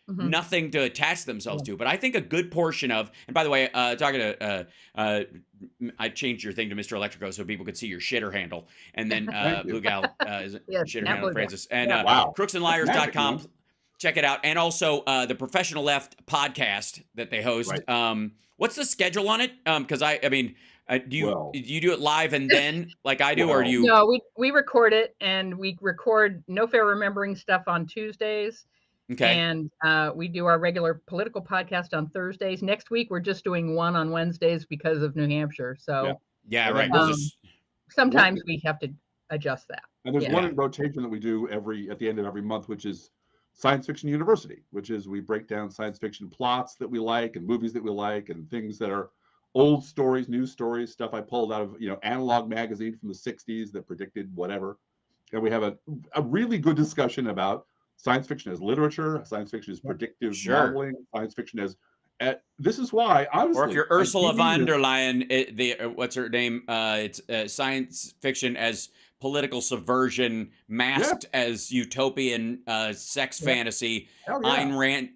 Nothing to attach themselves to. But I think a good portion of, and by the way, talking to, I changed your thing to Mr. Electrico so people could see your shitter handle. And then bookhal is shitter handle, Francis. And crooksandliars.com. Check it out. And also the Professional Left podcast that they host. Right. What's the schedule on it? Because do you do it live and then like I do, or do you? No, we record it, and we record No Fair Remembering stuff on Tuesdays. Okay. And we do our regular political podcast on Thursdays. Next week, we're just doing one on Wednesdays because of New Hampshire. So right. Sometimes we have to adjust that. And there's one in rotation that we do at the end of every month, which is Science Fiction University, which is we break down science fiction plots that we like and movies that we like and things that are old stories, news stories, stuff I pulled out of Analog magazine from the 60s that predicted whatever. And we have a really good discussion about science fiction as literature, science fiction as predictive modeling, science fiction as this is why, honestly. Or if you're Ursula von der Leyen, what's her name? It's science fiction as political subversion masked as utopian sex fantasy. Ayn Rand,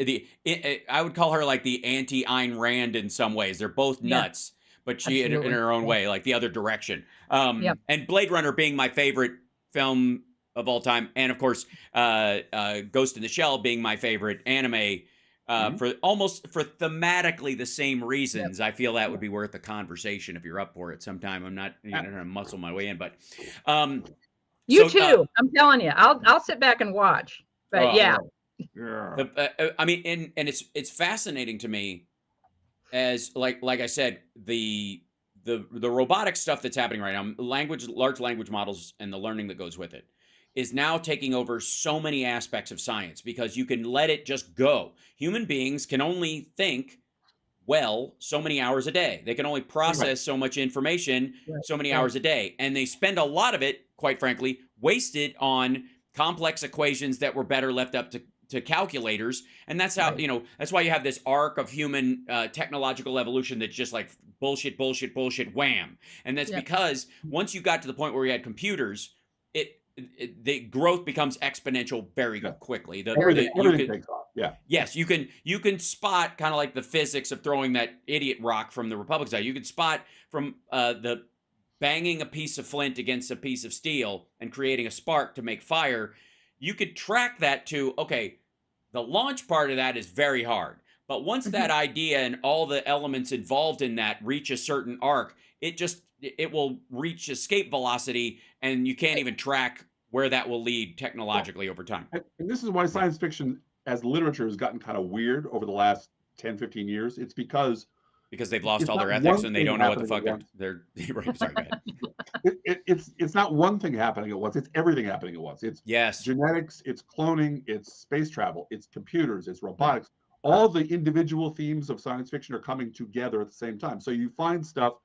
I would call her like the anti-Ayn Rand in some ways. They're both nuts, but she in her own way, like the other direction. And Blade Runner being my favorite film of all time, and of course Ghost in the Shell being my favorite anime for thematically the same reasons. I feel that would be worth a conversation if you're up for it sometime. I'm not going to muscle my way in, but you too. I'm telling you, I'll sit back and watch. But I mean, and it's fascinating to me as like I said, the robotic stuff that's happening right now, large language models and the learning that goes with it, is now taking over so many aspects of science because you can let it just go. Human beings can only think so many hours a day. They can only process so much information so many hours a day. And they spend a lot of it, quite frankly, wasted on complex equations that were better left up to calculators. And that's how, that's why you have this arc of human technological evolution that's just like bullshit, wham. And that's because once you got to the point where we had computers, the growth becomes exponential very quickly. Everything takes off. Yes, you can spot kind of like the physics of throwing that idiot rock from the Republic side. You can spot from the banging a piece of flint against a piece of steel and creating a spark to make fire. You could track that to, the launch part of that is very hard. But once that idea and all the elements involved in that reach a certain arc, it will reach escape velocity, and you can't even track where that will lead technologically over time. And this is why science fiction as literature has gotten kind of weird over the last 10, 15 years. It's because they've lost all their ethics and they don't know what the fuck they're right. Sorry, go ahead. It's not one thing happening at once. It's everything happening at once. It's genetics, it's cloning, it's space travel, it's computers, it's robotics. All the individual themes of science fiction are coming together at the same time. So you find stuff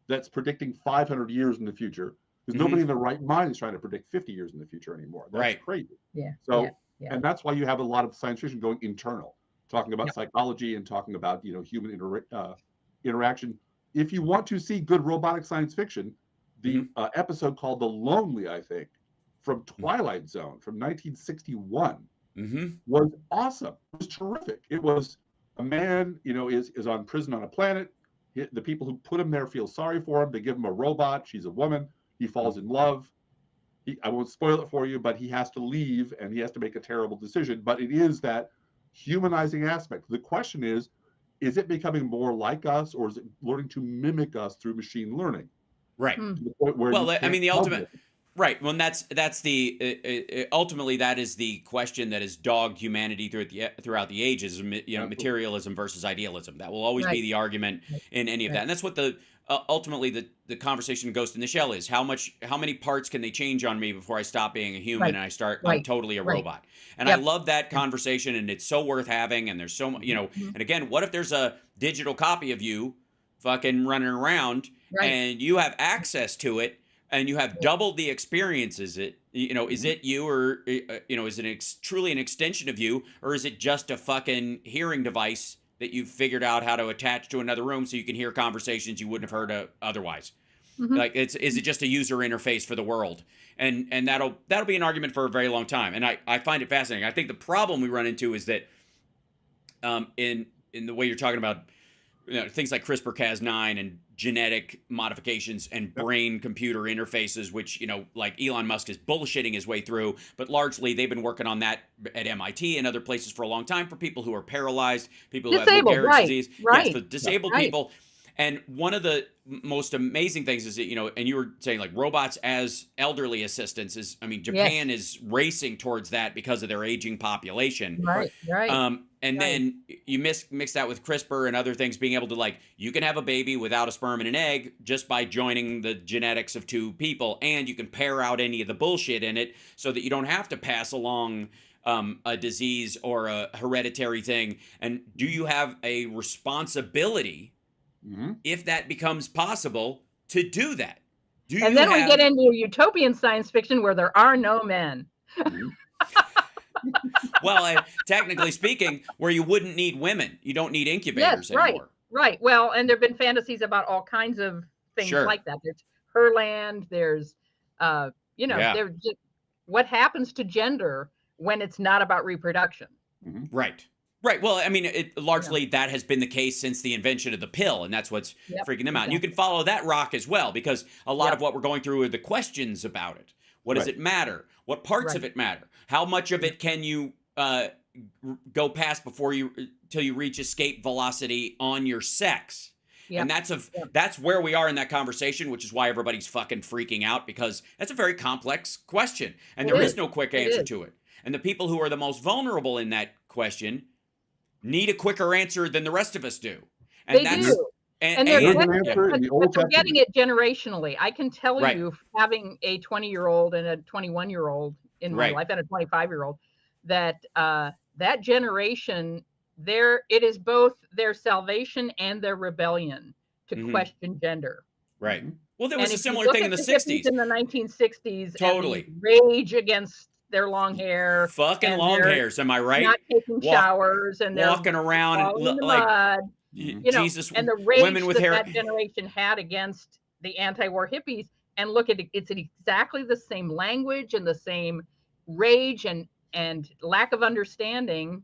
that's predicting 500 years in the future, because nobody in their right mind is trying to predict 50 years in the future anymore. That's crazy. And that's why you have a lot of science fiction going internal, talking about psychology and talking about human interaction. If you want to see good robotic science fiction, the episode called The Lonely, I think, from Twilight Zone from 1961 was awesome. It was terrific. It was a man, is on prison on a planet. The people who put him there feel sorry for him. They give him a robot. She's a woman. He falls in love. I won't spoil it for you, but he has to leave and he has to make a terrible decision. But it is that humanizing aspect. The question is it becoming more like us, or is it learning to mimic us through machine learning? Right. Well, I mean, the ultimate... Right. Well, that's the ultimately that is the question that has dogged humanity throughout the ages. Materialism versus idealism. That will always be the argument in any of that, and that's what ultimately the conversation in Ghost in the Shell is. How many parts can they change on me before I stop being a human and I start I'm totally a robot? And I love that conversation, and it's so worth having. And there's so much, and again, what if there's a digital copy of you fucking running around, and you have access to it, and you have doubled the experiences. Is it you, or is it truly an extension of you, or is it just a fucking hearing device that you've figured out how to attach to another room so you can hear conversations you wouldn't have heard otherwise? Like, is it just a user interface for the world? And that'll be an argument for a very long time. And I find it fascinating. I think the problem we run into is that in the way you're talking about things like CRISPR-Cas9 and genetic modifications and brain-computer interfaces, which, like Elon Musk is bullshitting his way through, but largely they've been working on that at MIT and other places for a long time for people who are paralyzed, people who have Lou Gehrig's disease. Yes, for disabled people. And one of the most amazing things is that, and you were saying like robots as elderly assistants Japan is racing towards that because of their aging population. Right. And then you mix that with CRISPR and other things, being able to you can have a baby without a sperm and an egg just by joining the genetics of two people, and you can pair out any of the bullshit in it so that you don't have to pass along a disease or a hereditary thing. And do you have a responsibility, if that becomes possible, to do that? We get into utopian science fiction where there are no men. Well, technically speaking, where you wouldn't need women. You don't need incubators anymore. Right. Well, and there have been fantasies about all kinds of things like that. There's Herland. There's, there's just what happens to gender when it's not about reproduction. Right. Well, largely that has been the case since the invention of the pill, and that's what's freaking them out. And you can follow that rock as well, because a lot of what we're going through are the questions about it. What does it matter? What parts of it matter? How much of it can you go past till you reach escape velocity on your sex? And that's where we are in that conversation, which is why everybody's fucking freaking out, because that's a very complex question, and there is no quick answer to it. And the people who are the most vulnerable in that question need a quicker answer than the rest of us do. And they do. And they're getting it generationally. I can tell you, having a 20-year-old and a 21-year-old in my life and a 25-year-old, that that generation, it is both their salvation and their rebellion to question gender. Right. Well, there was a similar thing in the 60s. In the 1960s. Totally. Rage against their long hair. Fucking long hairs, am I right? Not taking showers and they're walking around in the mud. Jesus, and the rage women with hair. That generation had against the anti-war hippies, and look at it, it's exactly the same language and the same rage and lack of understanding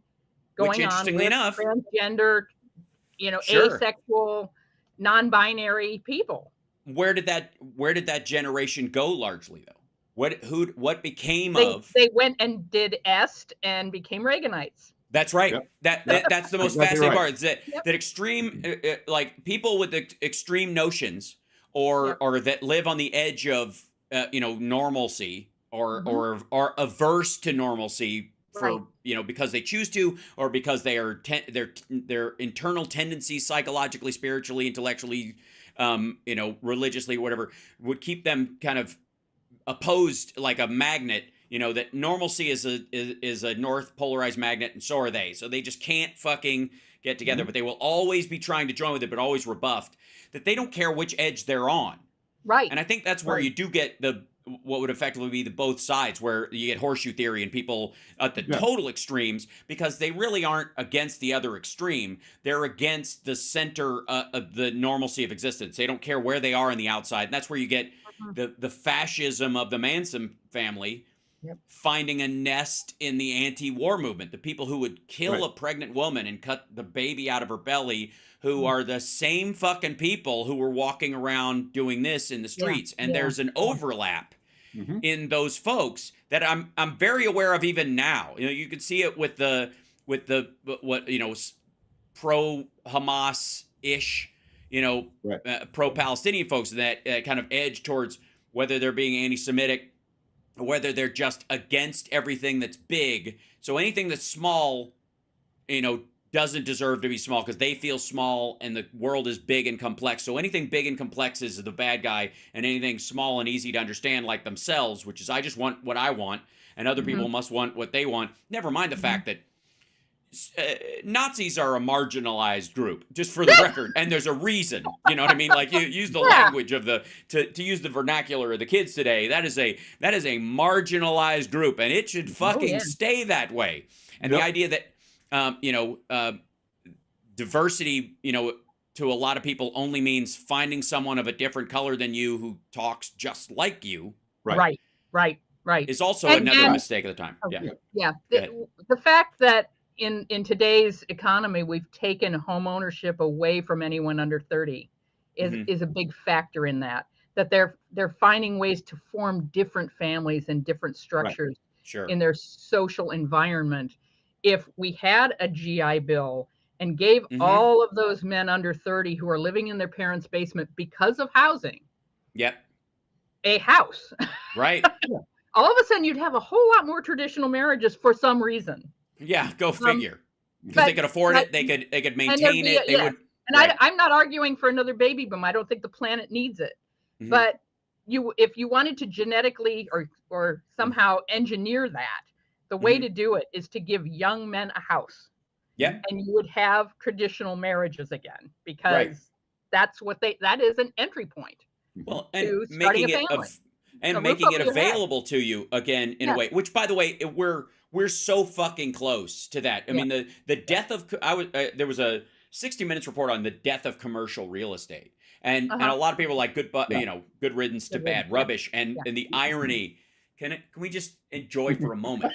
going on with transgender, asexual, non-binary people. Where did that generation go largely though? What became they went and did est and became Reaganites. That's right. Yep. That's the most fascinating part. Is that extreme, like people with extreme notions, or that live on the edge of normalcy, or are averse to normalcy for because they choose to, or because they are their internal tendencies, psychologically, spiritually, intellectually, religiously, whatever, would keep them kind of opposed like a magnet. That normalcy is a north polarized magnet, and so are they. So they just can't fucking get together, but they will always be trying to join with it, but always rebuffed. That they don't care which edge they're on. Right. And I think that's where you do get what would effectively be the both sides, where you get horseshoe theory and people at the total extremes, because they really aren't against the other extreme. They're against the center of the normalcy of existence. They don't care where they are on the outside. And that's where you get the fascism of the Manson family. Finding a nest in the anti-war movement, the people who would kill a pregnant woman and cut the baby out of her belly, who are the same fucking people who were walking around doing this in the streets. And there's an overlap in those folks that I'm very aware of even now. You can see it with the pro Hamas ish, pro Palestinian folks that kind of edge towards whether they're being anti-Semitic, whether they're just against everything that's big. So anything that's small, doesn't deserve to be small, because they feel small and the world is big and complex. So anything big and complex is the bad guy, and anything small and easy to understand, like themselves, which is I just want what I want, and other people must want what they want. Never mind the fact that Nazis are a marginalized group, just for the record, and there's a reason. You know what I mean? Like, you use the language of to use the vernacular of the kids today. That is a marginalized group, and it should fucking stay that way. And the idea that diversity, to a lot of people only means finding someone of a different color than you who talks just like you. Right. Is also another mistake of the time. The fact that in today's economy, we've taken home ownership away from anyone under 30 is a big factor in that they're finding ways to form different families and different structures in their social environment. If we had a GI Bill and gave all of those men under 30 who are living in their parents' basement because of housing, a house, right? All of a sudden you'd have a whole lot more traditional marriages for some reason. Yeah, go figure. Because they could afford it, they could maintain it. They would. And I'm not arguing for another baby boom. I don't think the planet needs it. But if you wanted to genetically or somehow engineer that, the way to do it is to give young men a house. And you would have traditional marriages again, because that is an entry point. Well, and making it available to you again in a way, which, by the way, we're so fucking close to that. I mean, the death of there was a 60 Minutes report on the death of commercial real estate, and a lot of people are like good riddance to bad rubbish, and the irony. Can we just enjoy for a moment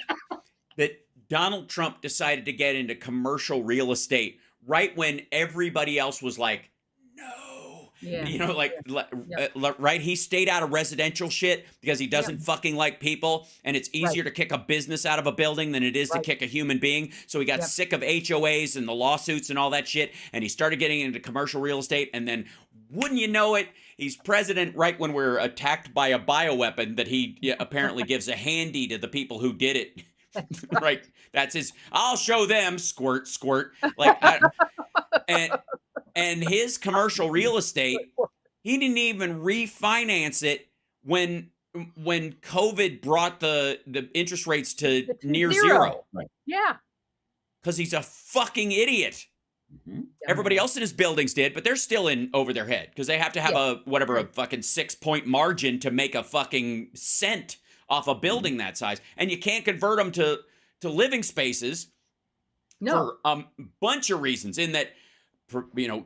that Donald Trump decided to get into commercial real estate right when everybody else was like, right? He stayed out of residential shit because he doesn't fucking like people, and it's easier to kick a business out of a building than it is to kick a human being. So he got sick of HOAs and the lawsuits and all that shit, and he started getting into commercial real estate, and then wouldn't you know it, he's president right when we're attacked by a bioweapon that he apparently gives a handy to the people who did it. Right. That's his, I'll show them, squirt, squirt. Like, and his commercial real estate, he didn't even refinance it when COVID brought the interest rates to near zero. Right. Yeah. Because he's a fucking idiot. Everybody else in his buildings did, but they're still in over their head because they have to have a fucking 6-point margin to make a fucking cent off a building that size. And you can't convert them to living spaces for a bunch of reasons, in that,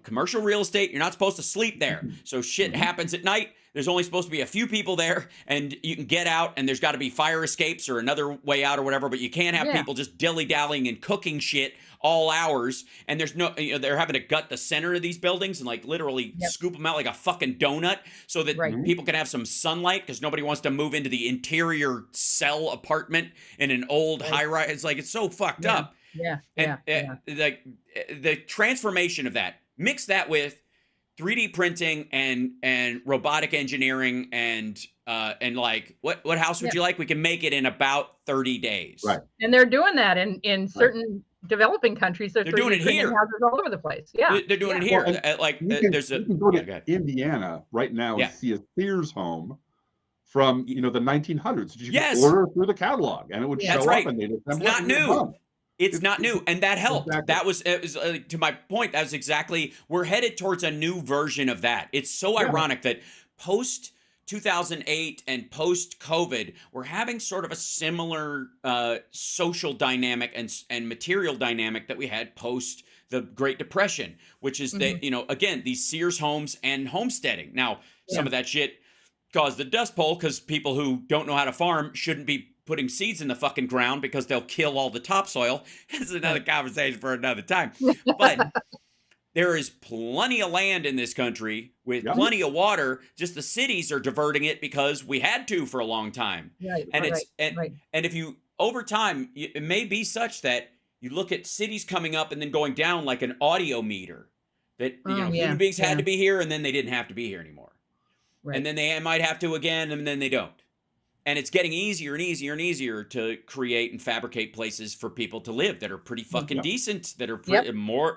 commercial real estate, you're not supposed to sleep there. So shit happens at night. There's only supposed to be a few people there, and you can get out, and there's got to be fire escapes or another way out or whatever, but you can't have people just dilly-dallying and cooking shit all hours. And there's no, they're having to gut the center of these buildings and like literally scoop them out like a fucking donut so that people can have some sunlight, because nobody wants to move into the interior cell apartment in an old high-rise. It's like, it's so fucked up. Like the transformation of that, mix that with 3D printing and robotic engineering and like what house would you like? We can make it in about 30 days. Right. And they're doing that in certain developing countries. They're doing it here. Houses all over the place. Yeah. They're doing it here. Well, you can go to Indiana right now and see a Sears home from the 1900s. You can order through the catalog and it would show up, and it's not new. It's not new, and that helped. Exactly. It was to my point. That was exactly, we're headed towards a new version of that. It's so ironic that post 2008 and post COVID, we're having sort of a similar social dynamic and material dynamic that we had post the Great Depression, which is that again, these Sears homes and homesteading. Now, some of that shit caused the Dust Bowl because people who don't know how to farm shouldn't be putting seeds in the fucking ground because they'll kill all the topsoil. It's another conversation for another time. But there is plenty of land in this country with plenty of water. Just the cities are diverting it because we had to for a long time. And if you, over time, it may be such that you look at cities coming up and then going down like an audio meter, that human beings had to be here and then they didn't have to be here anymore. And then they might have to again, and then they don't. And it's getting easier and easier and easier to create and fabricate places for people to live that are pretty fucking decent, that are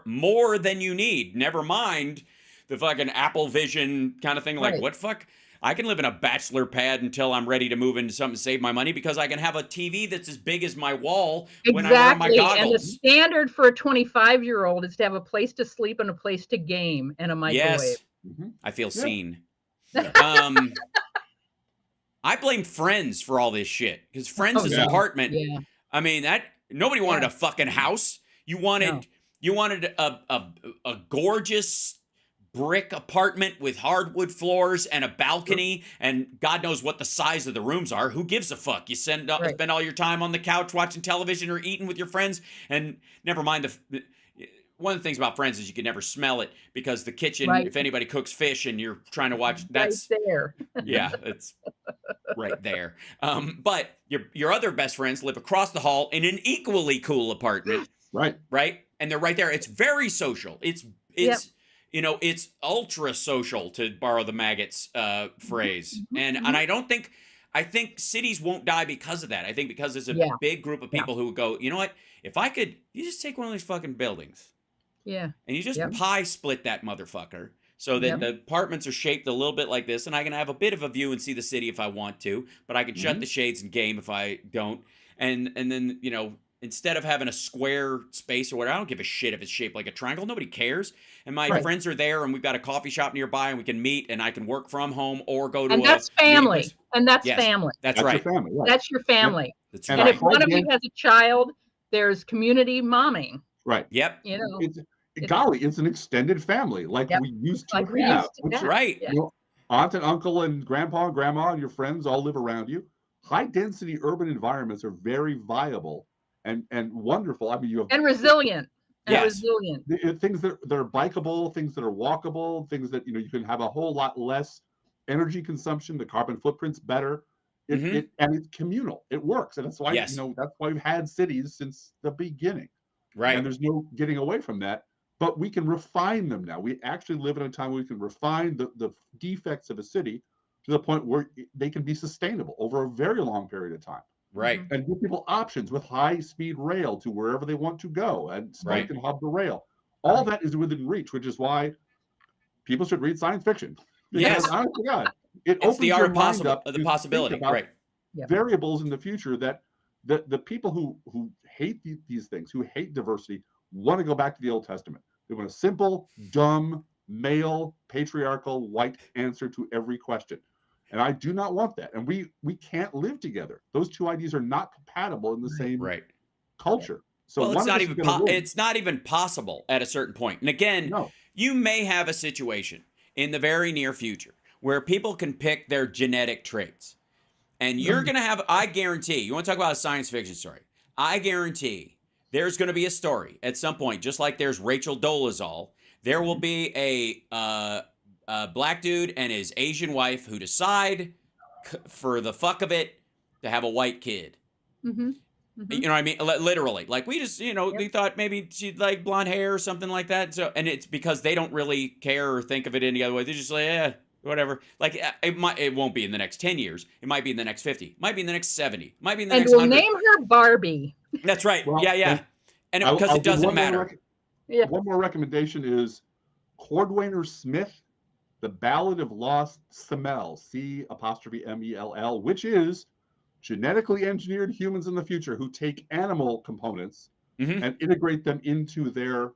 more than you need. Never mind the fucking Apple Vision kind of thing. Like, what fuck? I can live in a bachelor pad until I'm ready to move into something to save my money because I can have a TV that's as big as my wall when I wear my goggles. And the standard for a 25-year-old is to have a place to sleep and a place to game and a microwave. Yes. I feel seen. I blame Friends for all this shit because Friends' apartment. Yeah. I mean, that nobody wanted a fucking house. You wanted a gorgeous brick apartment with hardwood floors and a balcony, and God knows what the size of the rooms are. Who gives a fuck? You spend all your time on the couch watching television or eating with your friends, and never mind one of the things about Friends is you can never smell it because the kitchen, if anybody cooks fish and you're trying to watch, that's right there. Yeah, it's right there. But your other best friends live across the hall in an equally cool apartment. Right. And they're right there. It's very social. It's it's ultra social, to borrow the maggots phrase. And I think cities won't die because of that. I think because there's a big group of people who would go, you know what? If I could, you just take one of these fucking buildings. Yeah. And you just pie split that motherfucker so that the apartments are shaped a little bit like this, and I can have a bit of a view and see the city if I want to, but I can shut the shades and game if I don't. And then, instead of having a square space or whatever, I don't give a shit if it's shaped like a triangle. Nobody cares. And my friends are there, and we've got a coffee shop nearby, and we can meet, and I can work from home or go to and that's family. And that's family. That's right. Your family, That's your family. That's and if one of you has a child, there's community momming. Right. Yep. It's an extended family like we used to have. Right. Aunt and uncle and grandpa and grandma and your friends all live around you. High density urban environments are very viable and wonderful. I mean, you have resilient. Resilient. Things that are bikeable, things that are walkable, things that you can have a whole lot less energy consumption. The carbon footprint's better. And it's communal. It works, and that's why that's why we've had cities since the beginning. Right. And there's no getting away from that. But we can refine them now. We actually live in a time where we can refine the defects of a city to the point where they can be sustainable over a very long period of time. Right. And give people options with high-speed rail to wherever they want to go, and spike and hub the rail. All that is within reach, which is why people should read science fiction. Because, honest to God, it opens the art your mind up the possibility. Right. Variables in the future that the people who hate these things, who hate diversity, want to go back to the Old Testament. They want a simple, dumb, male, patriarchal, white answer to every question. And I do not want that. And we can't live together. Those two ideas are not compatible in the same culture. So it's not even possible at a certain point. And again, you may have a situation in the very near future where people can pick their genetic traits. And you're going to have, I guarantee, you want to talk about a science fiction story? I guarantee there's going to be a story at some point, just like there's Rachel Dolezal. There will be a black dude and his Asian wife who decide, for the fuck of it, to have a white kid. You know what I mean? Literally. Like, we just, we thought maybe she'd like blonde hair or something like that. So, and it's because they don't really care or think of it any other way. They're just like, whatever. Like, it won't be in the next 10 years. It might be in the next 50. Might be in the next 70. Might be in the next 100. And we'll name her Barbie. That's right. Well, and because it doesn't matter. One more recommendation is Cordwainer Smith, The Ballad of Lost Semel, C''MELL, which is genetically engineered humans in the future who take animal components and integrate them into their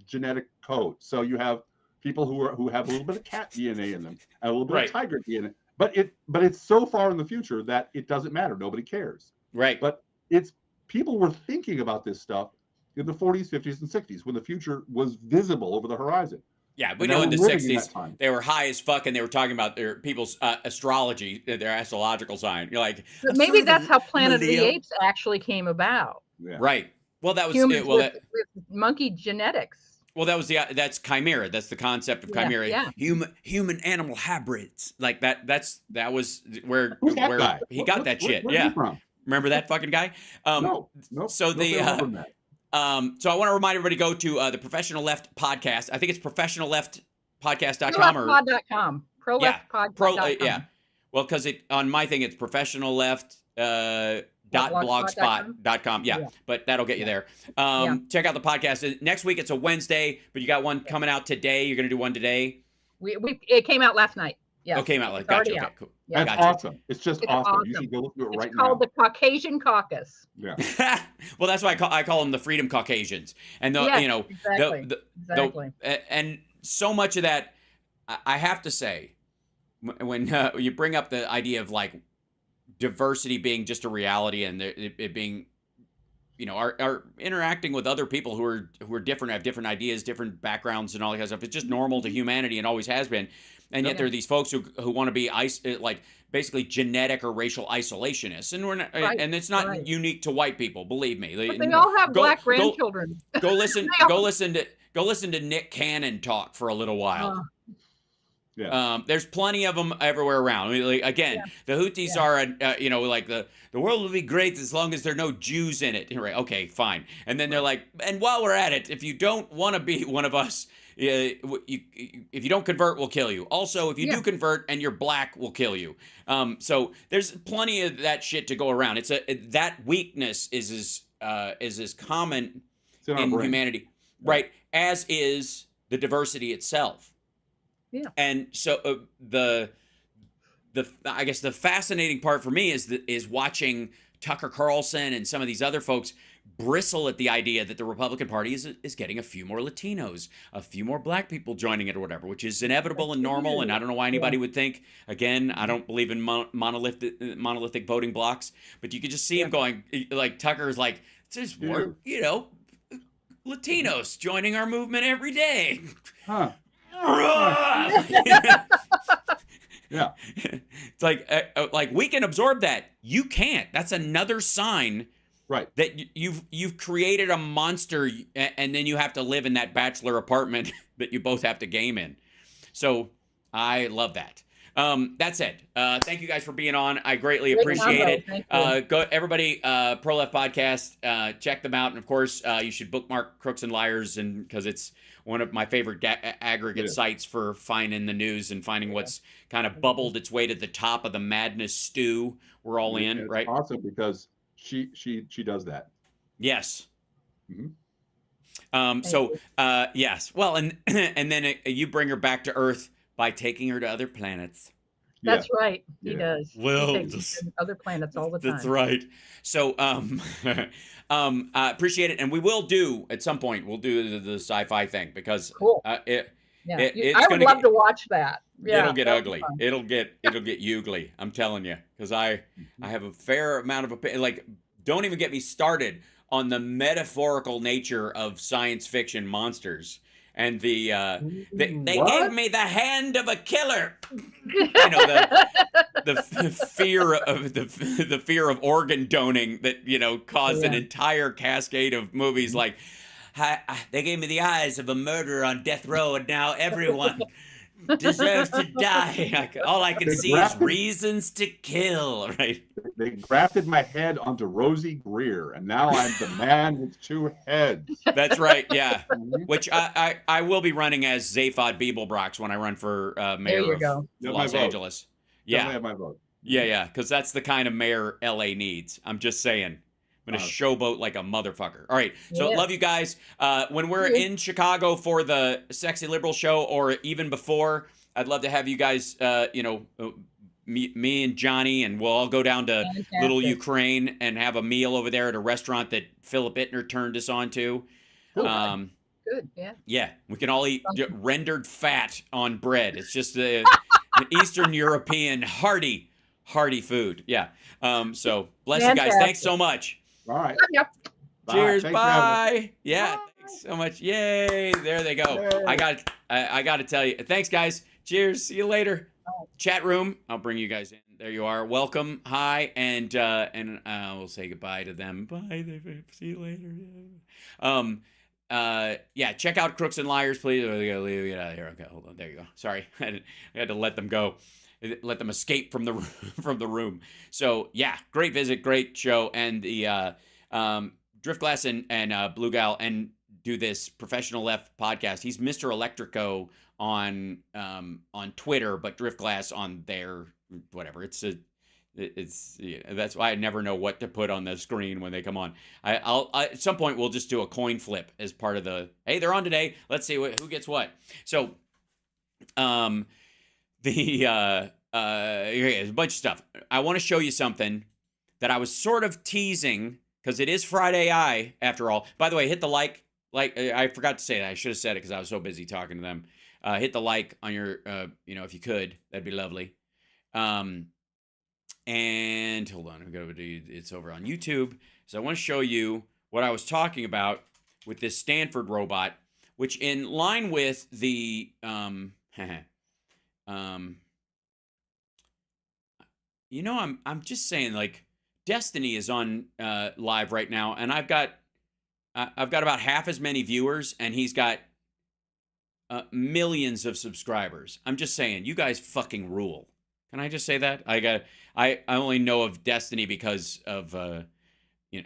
genetic code. So you have people who have a little bit of cat DNA in them and a little bit of tiger DNA. But it's so far in the future that it doesn't matter. Nobody cares. Right. But people were thinking about this stuff in the 40s, 50s, and 60s when the future was visible over the horizon. Yeah, we know in the 60s they were high as fuck, and they were talking about their people's astrology, their astrological sign. You're like, but maybe that's how Planet of the Apes actually came about. Yeah. Right. Well, that was with monkey genetics. Well, that's chimera. That's the concept of chimera. Yeah. Human animal hybrids. Like that was where he got that shit. Where's he from? Remember that fucking guy? No. So so I want to remind everybody to go to the Professional Left podcast. I think it's professionalleftpodcast.com or ProLeftPod.com. ProLeftPod.com. Yeah. Well, because on my thing it's professionalleft.blogspot.com. Yeah, but that'll get you there. Check out the podcast. Next week it's a Wednesday, but you got one coming out today. You're going to do one today. It came out last night. Yes. Oh, came out. It's Gotcha. already Okay, out. cool. Yeah. That's Gotcha. awesome. It's just It's awesome. You awesome. should go look at it It's right called now. the Caucasian Caucus. Yeah. Well, that's why I call them the Freedom Caucasians, and Yes, you know, exactly. Exactly. and so much of that, I have to say, when you bring up the idea of like diversity being just a reality and it being, you know, are interacting with other people who are different, have different ideas, different backgrounds, and all that kind of stuff. It's just normal to humanity and always has been. And yet there are these folks who want to be like basically genetic or racial isolationists, and we're not, and it's not unique to white people. Believe me, But they all have black grandchildren. Go listen to Nick Cannon talk for a little while. Yeah. There's plenty of them everywhere around. I mean, like, again, the Houthis are, you know, like the world will be great as long as there are no Jews in it. Right? Okay, fine. And then they're like, and while we're at it, if you don't want to be one of us, if you don't convert, we'll kill you. Also, if you do convert and you're black, we'll kill you. So there's plenty of that shit to go around. That weakness is as common in humanity, right? As is the diversity itself. Yeah. And so I guess the fascinating part for me is watching Tucker Carlson and some of these other folks bristle at the idea that the Republican Party is getting a few more Latinos, a few more black people joining it or whatever, which is inevitable and normal. And I don't know why anybody would think, again, I don't believe in monolithic voting blocks, but you could just see him going, like Tucker's like, just more, you know, Latinos joining our movement every day. Huh. Yeah. It's like we can absorb that. You can't. That's another sign, right, that you've created a monster, and then you have to live in that bachelor apartment that you both have to game in. So I love that. That's it. Thank you guys for being on. I greatly appreciate it. Go everybody, Pro Left Podcast. Check them out, and of course, you should bookmark Crooks and Liars, and because it's one of my favorite aggregate sites for finding the news and finding what's kind of bubbled its way to the top of the madness stew we're all in. It's right? awesome because she does that. Yes. Mm-hmm. Yes. Well, and then you bring her back to Earth by taking her to other planets. That's right. He does. Well, he takes to other planets all the time. That's right. So, I appreciate it, and we will do at some point. We'll do the sci-fi thing because I would love to watch that. Yeah, it'll get ugly. It'll get ugly. I'm telling you, because I have a fair amount of like. Don't even get me started on the metaphorical nature of science fiction monsters. And they gave me the hand of a killer. You know, the fear of organ donating that caused an entire cascade of movies. Like they gave me the eyes of a murderer on death row, and now everyone deserves to die. All I can see is reasons to kill. Right? They grafted my head onto Rosie Greer, and now I'm the man with two heads. That's right. Yeah, which I will be running as Zaphod Beeblebrox when I run for mayor of Los Angeles. Yeah, have my vote. Yeah, because that's the kind of mayor LA needs. I'm just saying. I'm going to showboat like a motherfucker. All right. So love you guys. When we're in Chicago for the Sexy Liberal show or even before, I'd love to have you guys, me and Johnny, and we'll all go down to Little Ukraine and have a meal over there at a restaurant that Philip Ittner turned us on to. Good, yeah. Yeah, we can all eat rendered fat on bread. It's just an Eastern European hearty food. Yeah. So bless you guys. Thanks so much. All right. Cheers. Bye. Yeah. Thanks so much. Yay. There they go. Yay. I got to tell you. Thanks, guys. Cheers. See you later. Chat room. I'll bring you guys in. There you are. Welcome. Hi. And we'll say goodbye to them. Bye. See you later. Check out Crooks and Liars, please. Oh, get out of here. Okay, hold on. There you go. Sorry. I had to let them go. Let them escape from the room. So yeah, great visit, great show, and the Driftglass and Blue Gal and do this Professional Left podcast. He's Mr. Electrico on Twitter, but Driftglass on their whatever. It's that's why I never know what to put on the screen when they come on. I'll at some point we'll just do a coin flip as part of the hey, they're on today. Let's see who gets what. So Here's a bunch of stuff. I want to show you something that I was sort of teasing because it is Friday Eye after all. By the way, hit the like. I forgot to say that. I should have said it because I was so busy talking to them. Hit the like on your, if you could, that'd be lovely. And hold on, it's over on YouTube. So I want to show you what I was talking about with this Stanford robot, which in line with the, I'm just saying, like, Destiny is on live right now, and I've got about half as many viewers, and he's got millions of subscribers. I'm just saying, you guys fucking rule. Can I just say that? I only know of Destiny because of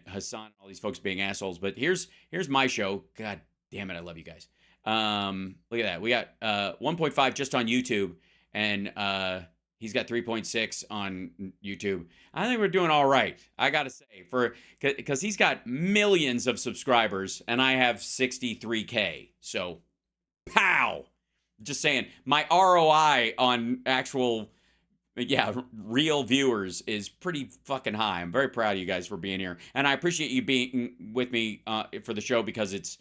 Hassan, all these folks being assholes. But here's my show. God damn it, I love you guys. Look at that. We got 1.5 just on YouTube, and he's got 3.6 on YouTube. I think we're doing all right. I gotta say, because he's got millions of subscribers, and I have 63K. So, pow! Just saying, my ROI on actual, real viewers is pretty fucking high. I'm very proud of you guys for being here, and I appreciate you being with me for the show because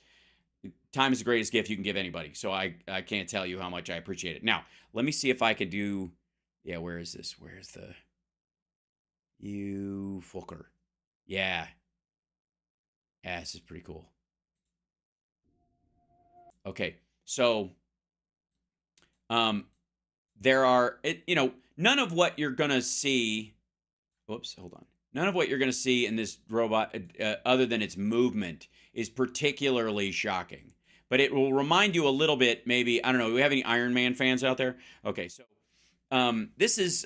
time is the greatest gift you can give anybody. So I can't tell you how much I appreciate it. Now, let me see if I can do. Yeah, where is this? Where's the... You fucker. Yeah. Yeah, this is pretty cool. Okay, so... there are... none of what you're going to see... Whoops, hold on. None of what you're going to see in this robot, other than its movement, is particularly shocking. But it will remind you a little bit, maybe... I don't know, do we have any Iron Man fans out there? Okay, so... this is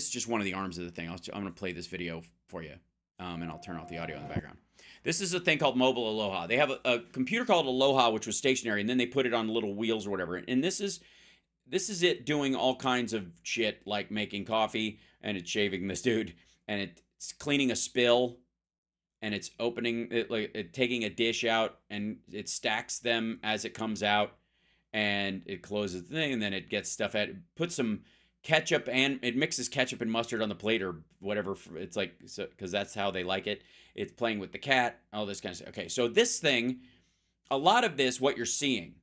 just one of the arms of the thing. I'm going to play this video for you, and I'll turn off the audio in the background. This is a thing called Mobile Aloha. They have a computer called Aloha, which was stationary, and then they put it on little wheels or whatever. And this is it doing all kinds of shit, like making coffee, and it's shaving this dude, and it's cleaning a spill, and it's opening it, like taking a dish out, and it stacks them as it comes out, and it closes the thing, and then it gets stuff at it, puts some ketchup, and it mixes ketchup and mustard on the plate or whatever. It's like, so because that's how they like it. It's playing with the cat, all this kind of stuff. Okay, so this thing, a lot of this, what you're seeing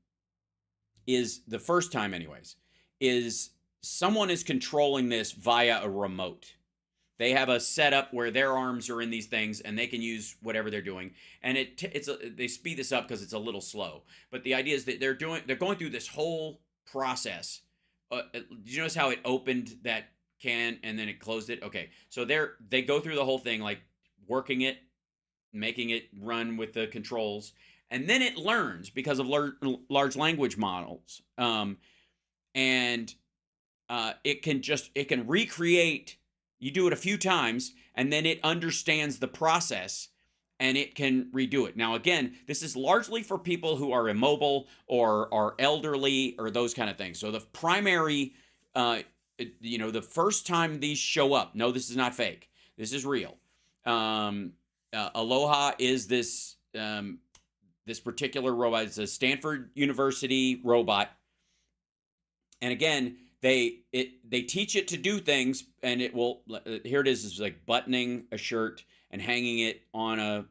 is, the first time anyways, is someone is controlling this via a remote. They have a setup where their arms are in these things and they can use whatever they're doing. And they speed this up because it's a little slow. But the idea is that they're going through this whole process. Did you notice how it opened that can and then it closed it? Okay, so they go through the whole thing, like working it, making it run with the controls, and then it learns because of large language models, and it can recreate. You do it a few times, and then it understands the process, and it can redo it. Now, again, this is largely for people who are immobile or are elderly or those kind of things. So the primary, the first time these show up, no, this is not fake. This is real. Aloha is this particular robot. It's a Stanford University robot. And again, they teach it to do things, and it will, here it is, it's like buttoning a shirt and hanging it on a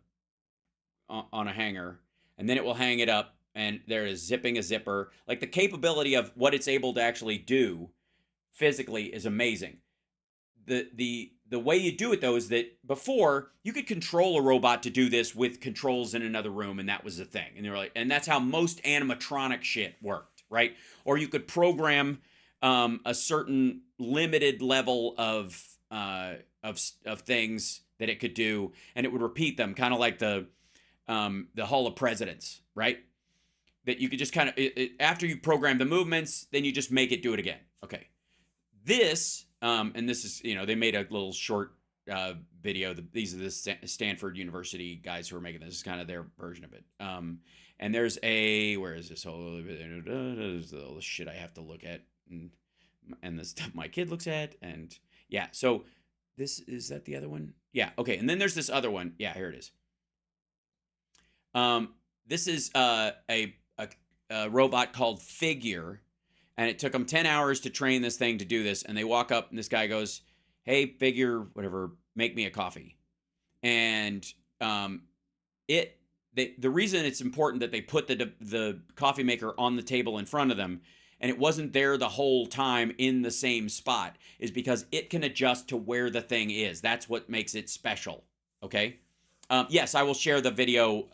hanger, and then it will hang it up, and there is zipping a zipper. Like, the capability of what it's able to actually do physically is amazing. The way you do it, though, is that before you could control a robot to do this with controls in another room, and that was the thing. And they were like, and that's how most animatronic shit worked, right? Or you could program a certain limited level of things that it could do, and it would repeat them, kind of like the Hall of Presidents, right? That you could just kind of, after you program the movements, then you just make it do it again. Okay. This, and this is, they made a little short video. These are the Stanford University guys who are making this. This is kind of their version of it. And there's where is this whole, there's all the shit I have to look at, and the stuff my kid looks at, and yeah, so is that the other one? Yeah, okay, and then there's this other one. Yeah, here it is. This is a robot called Figure, And it took them 10 hours to train this thing to do this. And they walk up and this guy goes, hey, figure, whatever, make me a coffee. And the reason it's important that they put the coffee maker on the table in front of them and it wasn't there the whole time in the same spot is because it can adjust to where the thing is. That's what makes it special. Okay. Yes, I will share the video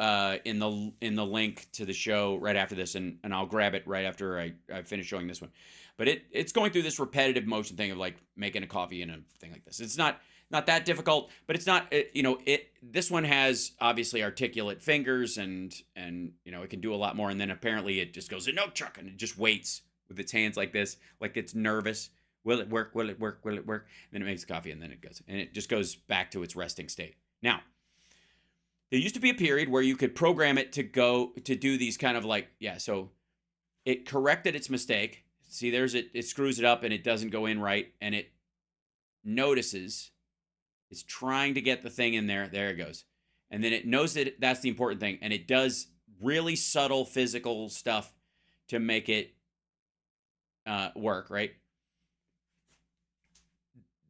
in the link to the show right after this, and I'll grab it right after I finish showing this one. But it's going through this repetitive motion thing of like making a coffee and a thing like this. It's not that difficult, but it's not, this one has obviously articulate fingers and it can do a lot more. And then apparently it just goes, a milk truck, and it just waits with its hands like this, like it's nervous. Will it work? Will it work? Will it work? And then it makes coffee, and then it goes, and it just goes back to its resting state. Now, there used to be a period where you could program it to do these kind of like, so it corrected its mistake. See, it screws it up and it doesn't go in right, and it notices it's trying to get the thing in there. There it goes. And then it knows that that's the important thing, and it does really subtle physical stuff to make it work, right?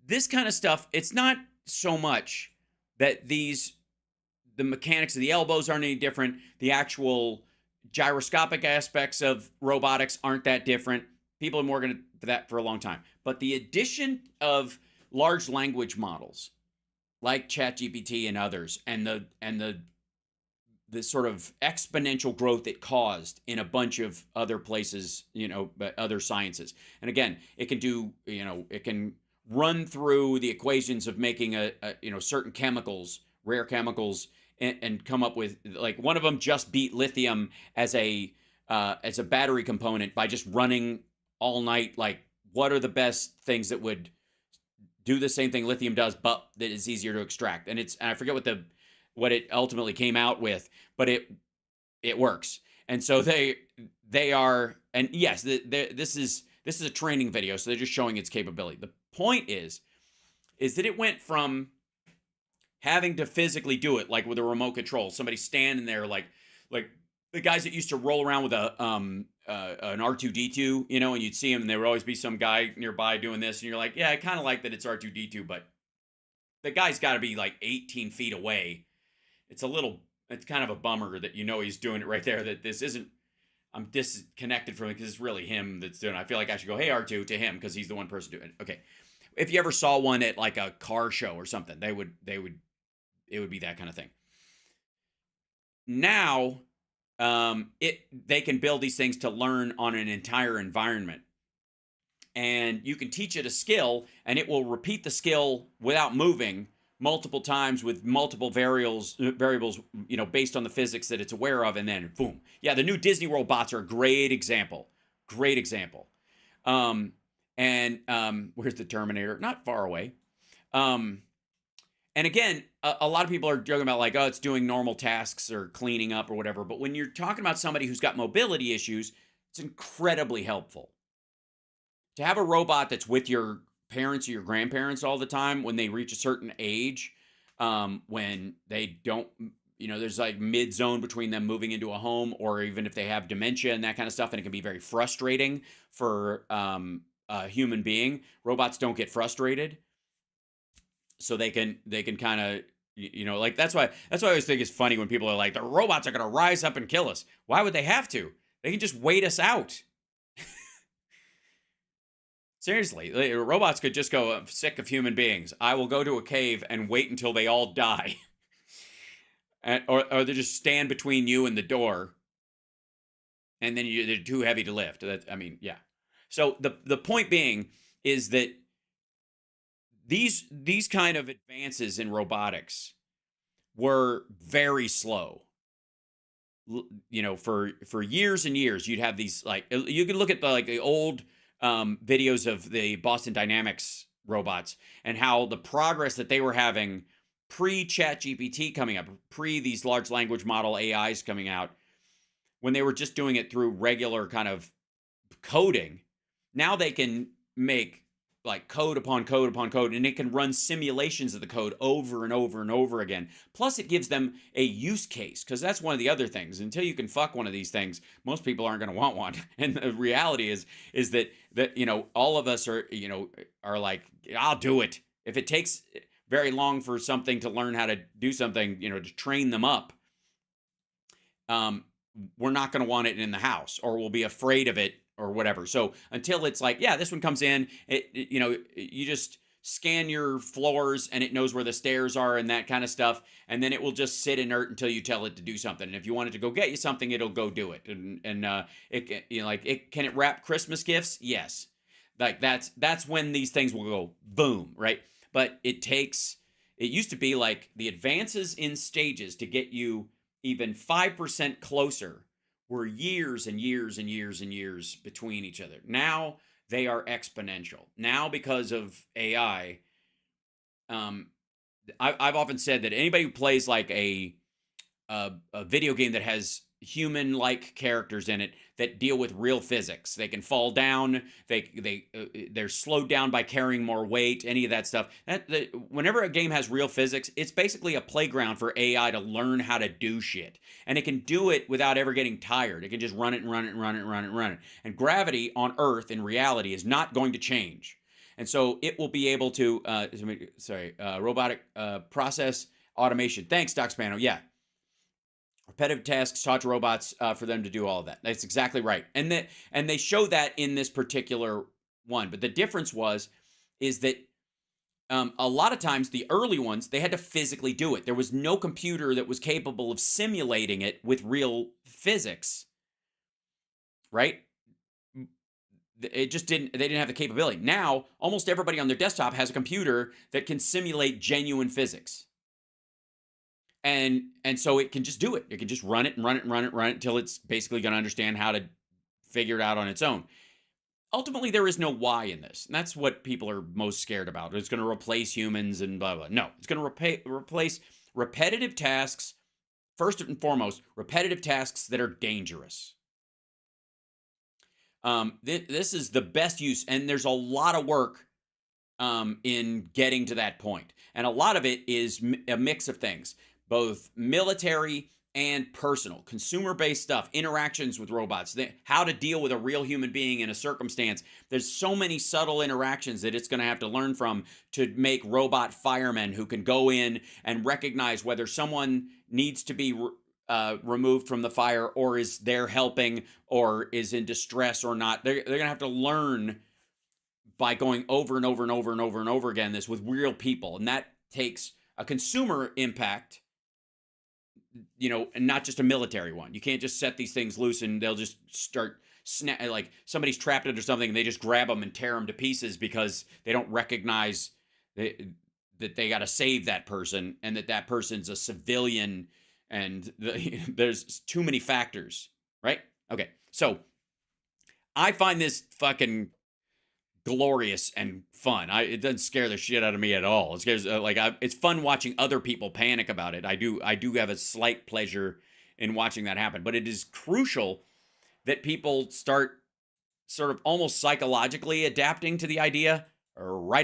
This kind of stuff, it's not so much that the mechanics of the elbows aren't any different. The actual gyroscopic aspects of robotics aren't that different. People have been working for that for a long time. But the addition of large language models like ChatGPT and others, and the sort of exponential growth it caused in a bunch of other places, but other sciences. And again, it can do, it can run through the equations of making certain chemicals, rare chemicals, and come up with, like, one of them just beat lithium as a battery component by just running all night. Like, what are the best things that would do the same thing lithium does, but that is easier to extract? And I forget what it ultimately came out with, but it works. And so they are, and yes, this is a training video, so they're just showing its capability. The point is that it went from having to physically do it, like with a remote control, somebody standing there, like the guys that used to roll around with an R2D2, and you'd see them, and there would always be some guy nearby doing this, and you're like, yeah, I kind of like that it's R2D2, but the guy's got to be like 18 feet away. It's kind of a bummer that he's doing it right there, that this isn't, I'm disconnected from it because it's really him that's doing it. I feel like I should go, hey, R2, to him, because he's the one person doing it. Okay. If you ever saw one at like a car show or something, it would be that kind of thing. Now, they can build these things to learn on an entire environment. And you can teach it a skill, and it will repeat the skill without moving multiple times with multiple variables, based on the physics that it's aware of, and then boom. Yeah, the new Disney World bots are a great example. Great example. Where's the Terminator? Not far away. And again, a lot of people are joking about like, oh, it's doing normal tasks or cleaning up or whatever. But when you're talking about somebody who's got mobility issues, it's incredibly helpful to have a robot that's with your parents or your grandparents all the time when they reach a certain age, when they don't, there's like mid-zone between them moving into a home, or even if they have dementia and that kind of stuff, and it can be very frustrating for a human being. Robots don't get frustrated, so they can kind of, like, that's why I always think it's funny when people are like, the robots are going to rise up and kill us. Why would they have to? They can just wait us out. Seriously, robots could just go, I'm sick of human beings. I will go to a cave and wait until they all die. Or they just stand between you and the door. And then they're too heavy to lift. Yeah. So the point being is that these kind of advances in robotics were very slow. For years and years, you'd have these, like, you could look at the old videos of the Boston Dynamics robots and how the progress that they were having pre-ChatGPT coming up, pre these large language model AIs coming out, when they were just doing it through regular kind of coding. Now they can make like code upon code upon code, and it can run simulations of the code over and over and over again. Plus, it gives them a use case, because that's one of the other things. Until you can fuck one of these things, most people aren't going to want one. And the reality is that all of us are like, I'll do it. If it takes very long for something to learn how to do something, to train them up, we're not going to want it in the house, or we'll be afraid of it, or whatever. So until it's like, yeah, this one comes in, you just scan your floors and it knows where the stairs are and that kind of stuff. And then it will just sit inert until you tell it to do something. And if you want it to go get you something, it'll go do it. And can it wrap Christmas gifts? Yes. Like that's when these things will go boom, right? But it used to be like the advances in stages to get you even 5% closer were years and years and years and years between each other. Now they are exponential. Now, because of AI, I've often said that anybody who plays like a video game that has human-like characters in it that deal with real physics, they can fall down, they're slowed down by carrying more weight, any of that stuff. Whenever a game has real physics, it's basically a playground for AI to learn how to do shit, and it can do it without ever getting tired. It can just run it and run it and run it and run it and run it. And gravity on Earth in reality is not going to change, and so it will be able to. Robotic process automation. Thanks, Doc Spano. Yeah. Repetitive tasks taught to robots for them to do all of that. That's exactly right. And they show that in this particular one. But the difference is that a lot of times the early ones, they had to physically do it. There was no computer that was capable of simulating it with real physics, right? It just they didn't have the capability. Now, almost everybody on their desktop has a computer that can simulate genuine physics. And so it can just do it. It can just run it and run it and run it and run it until it's basically going to understand how to figure it out on its own. Ultimately, there is no why in this. And that's what people are most scared about. It's going to replace humans and blah, blah. No, it's going to replace repetitive tasks. First and foremost, repetitive tasks that are dangerous. This is the best use. And there's a lot of work in getting to that point. And a lot of it is a mix of things. Both military and personal, consumer-based stuff, interactions with robots, how to deal with a real human being in a circumstance. There's so many subtle interactions that it's going to have to learn from to make robot firemen who can go in and recognize whether someone needs to be removed from the fire, or is there helping, or is in distress or not. They're going to have to learn by going over and over and over and over and over again this with real people. And that takes a consumer impact, and not just a military one. You can't just set these things loose and they'll just start like somebody's trapped under something and they just grab them and tear them to pieces because they don't recognize that they got to save that person, and that person's a civilian, and there's too many factors, right? Okay, so I find this fucking glorious and fun. It doesn't scare the shit out of me at all. It scares it's fun watching other people panic about it. I do have a slight pleasure in watching that happen, but it is crucial that people start sort of almost psychologically adapting to the idea right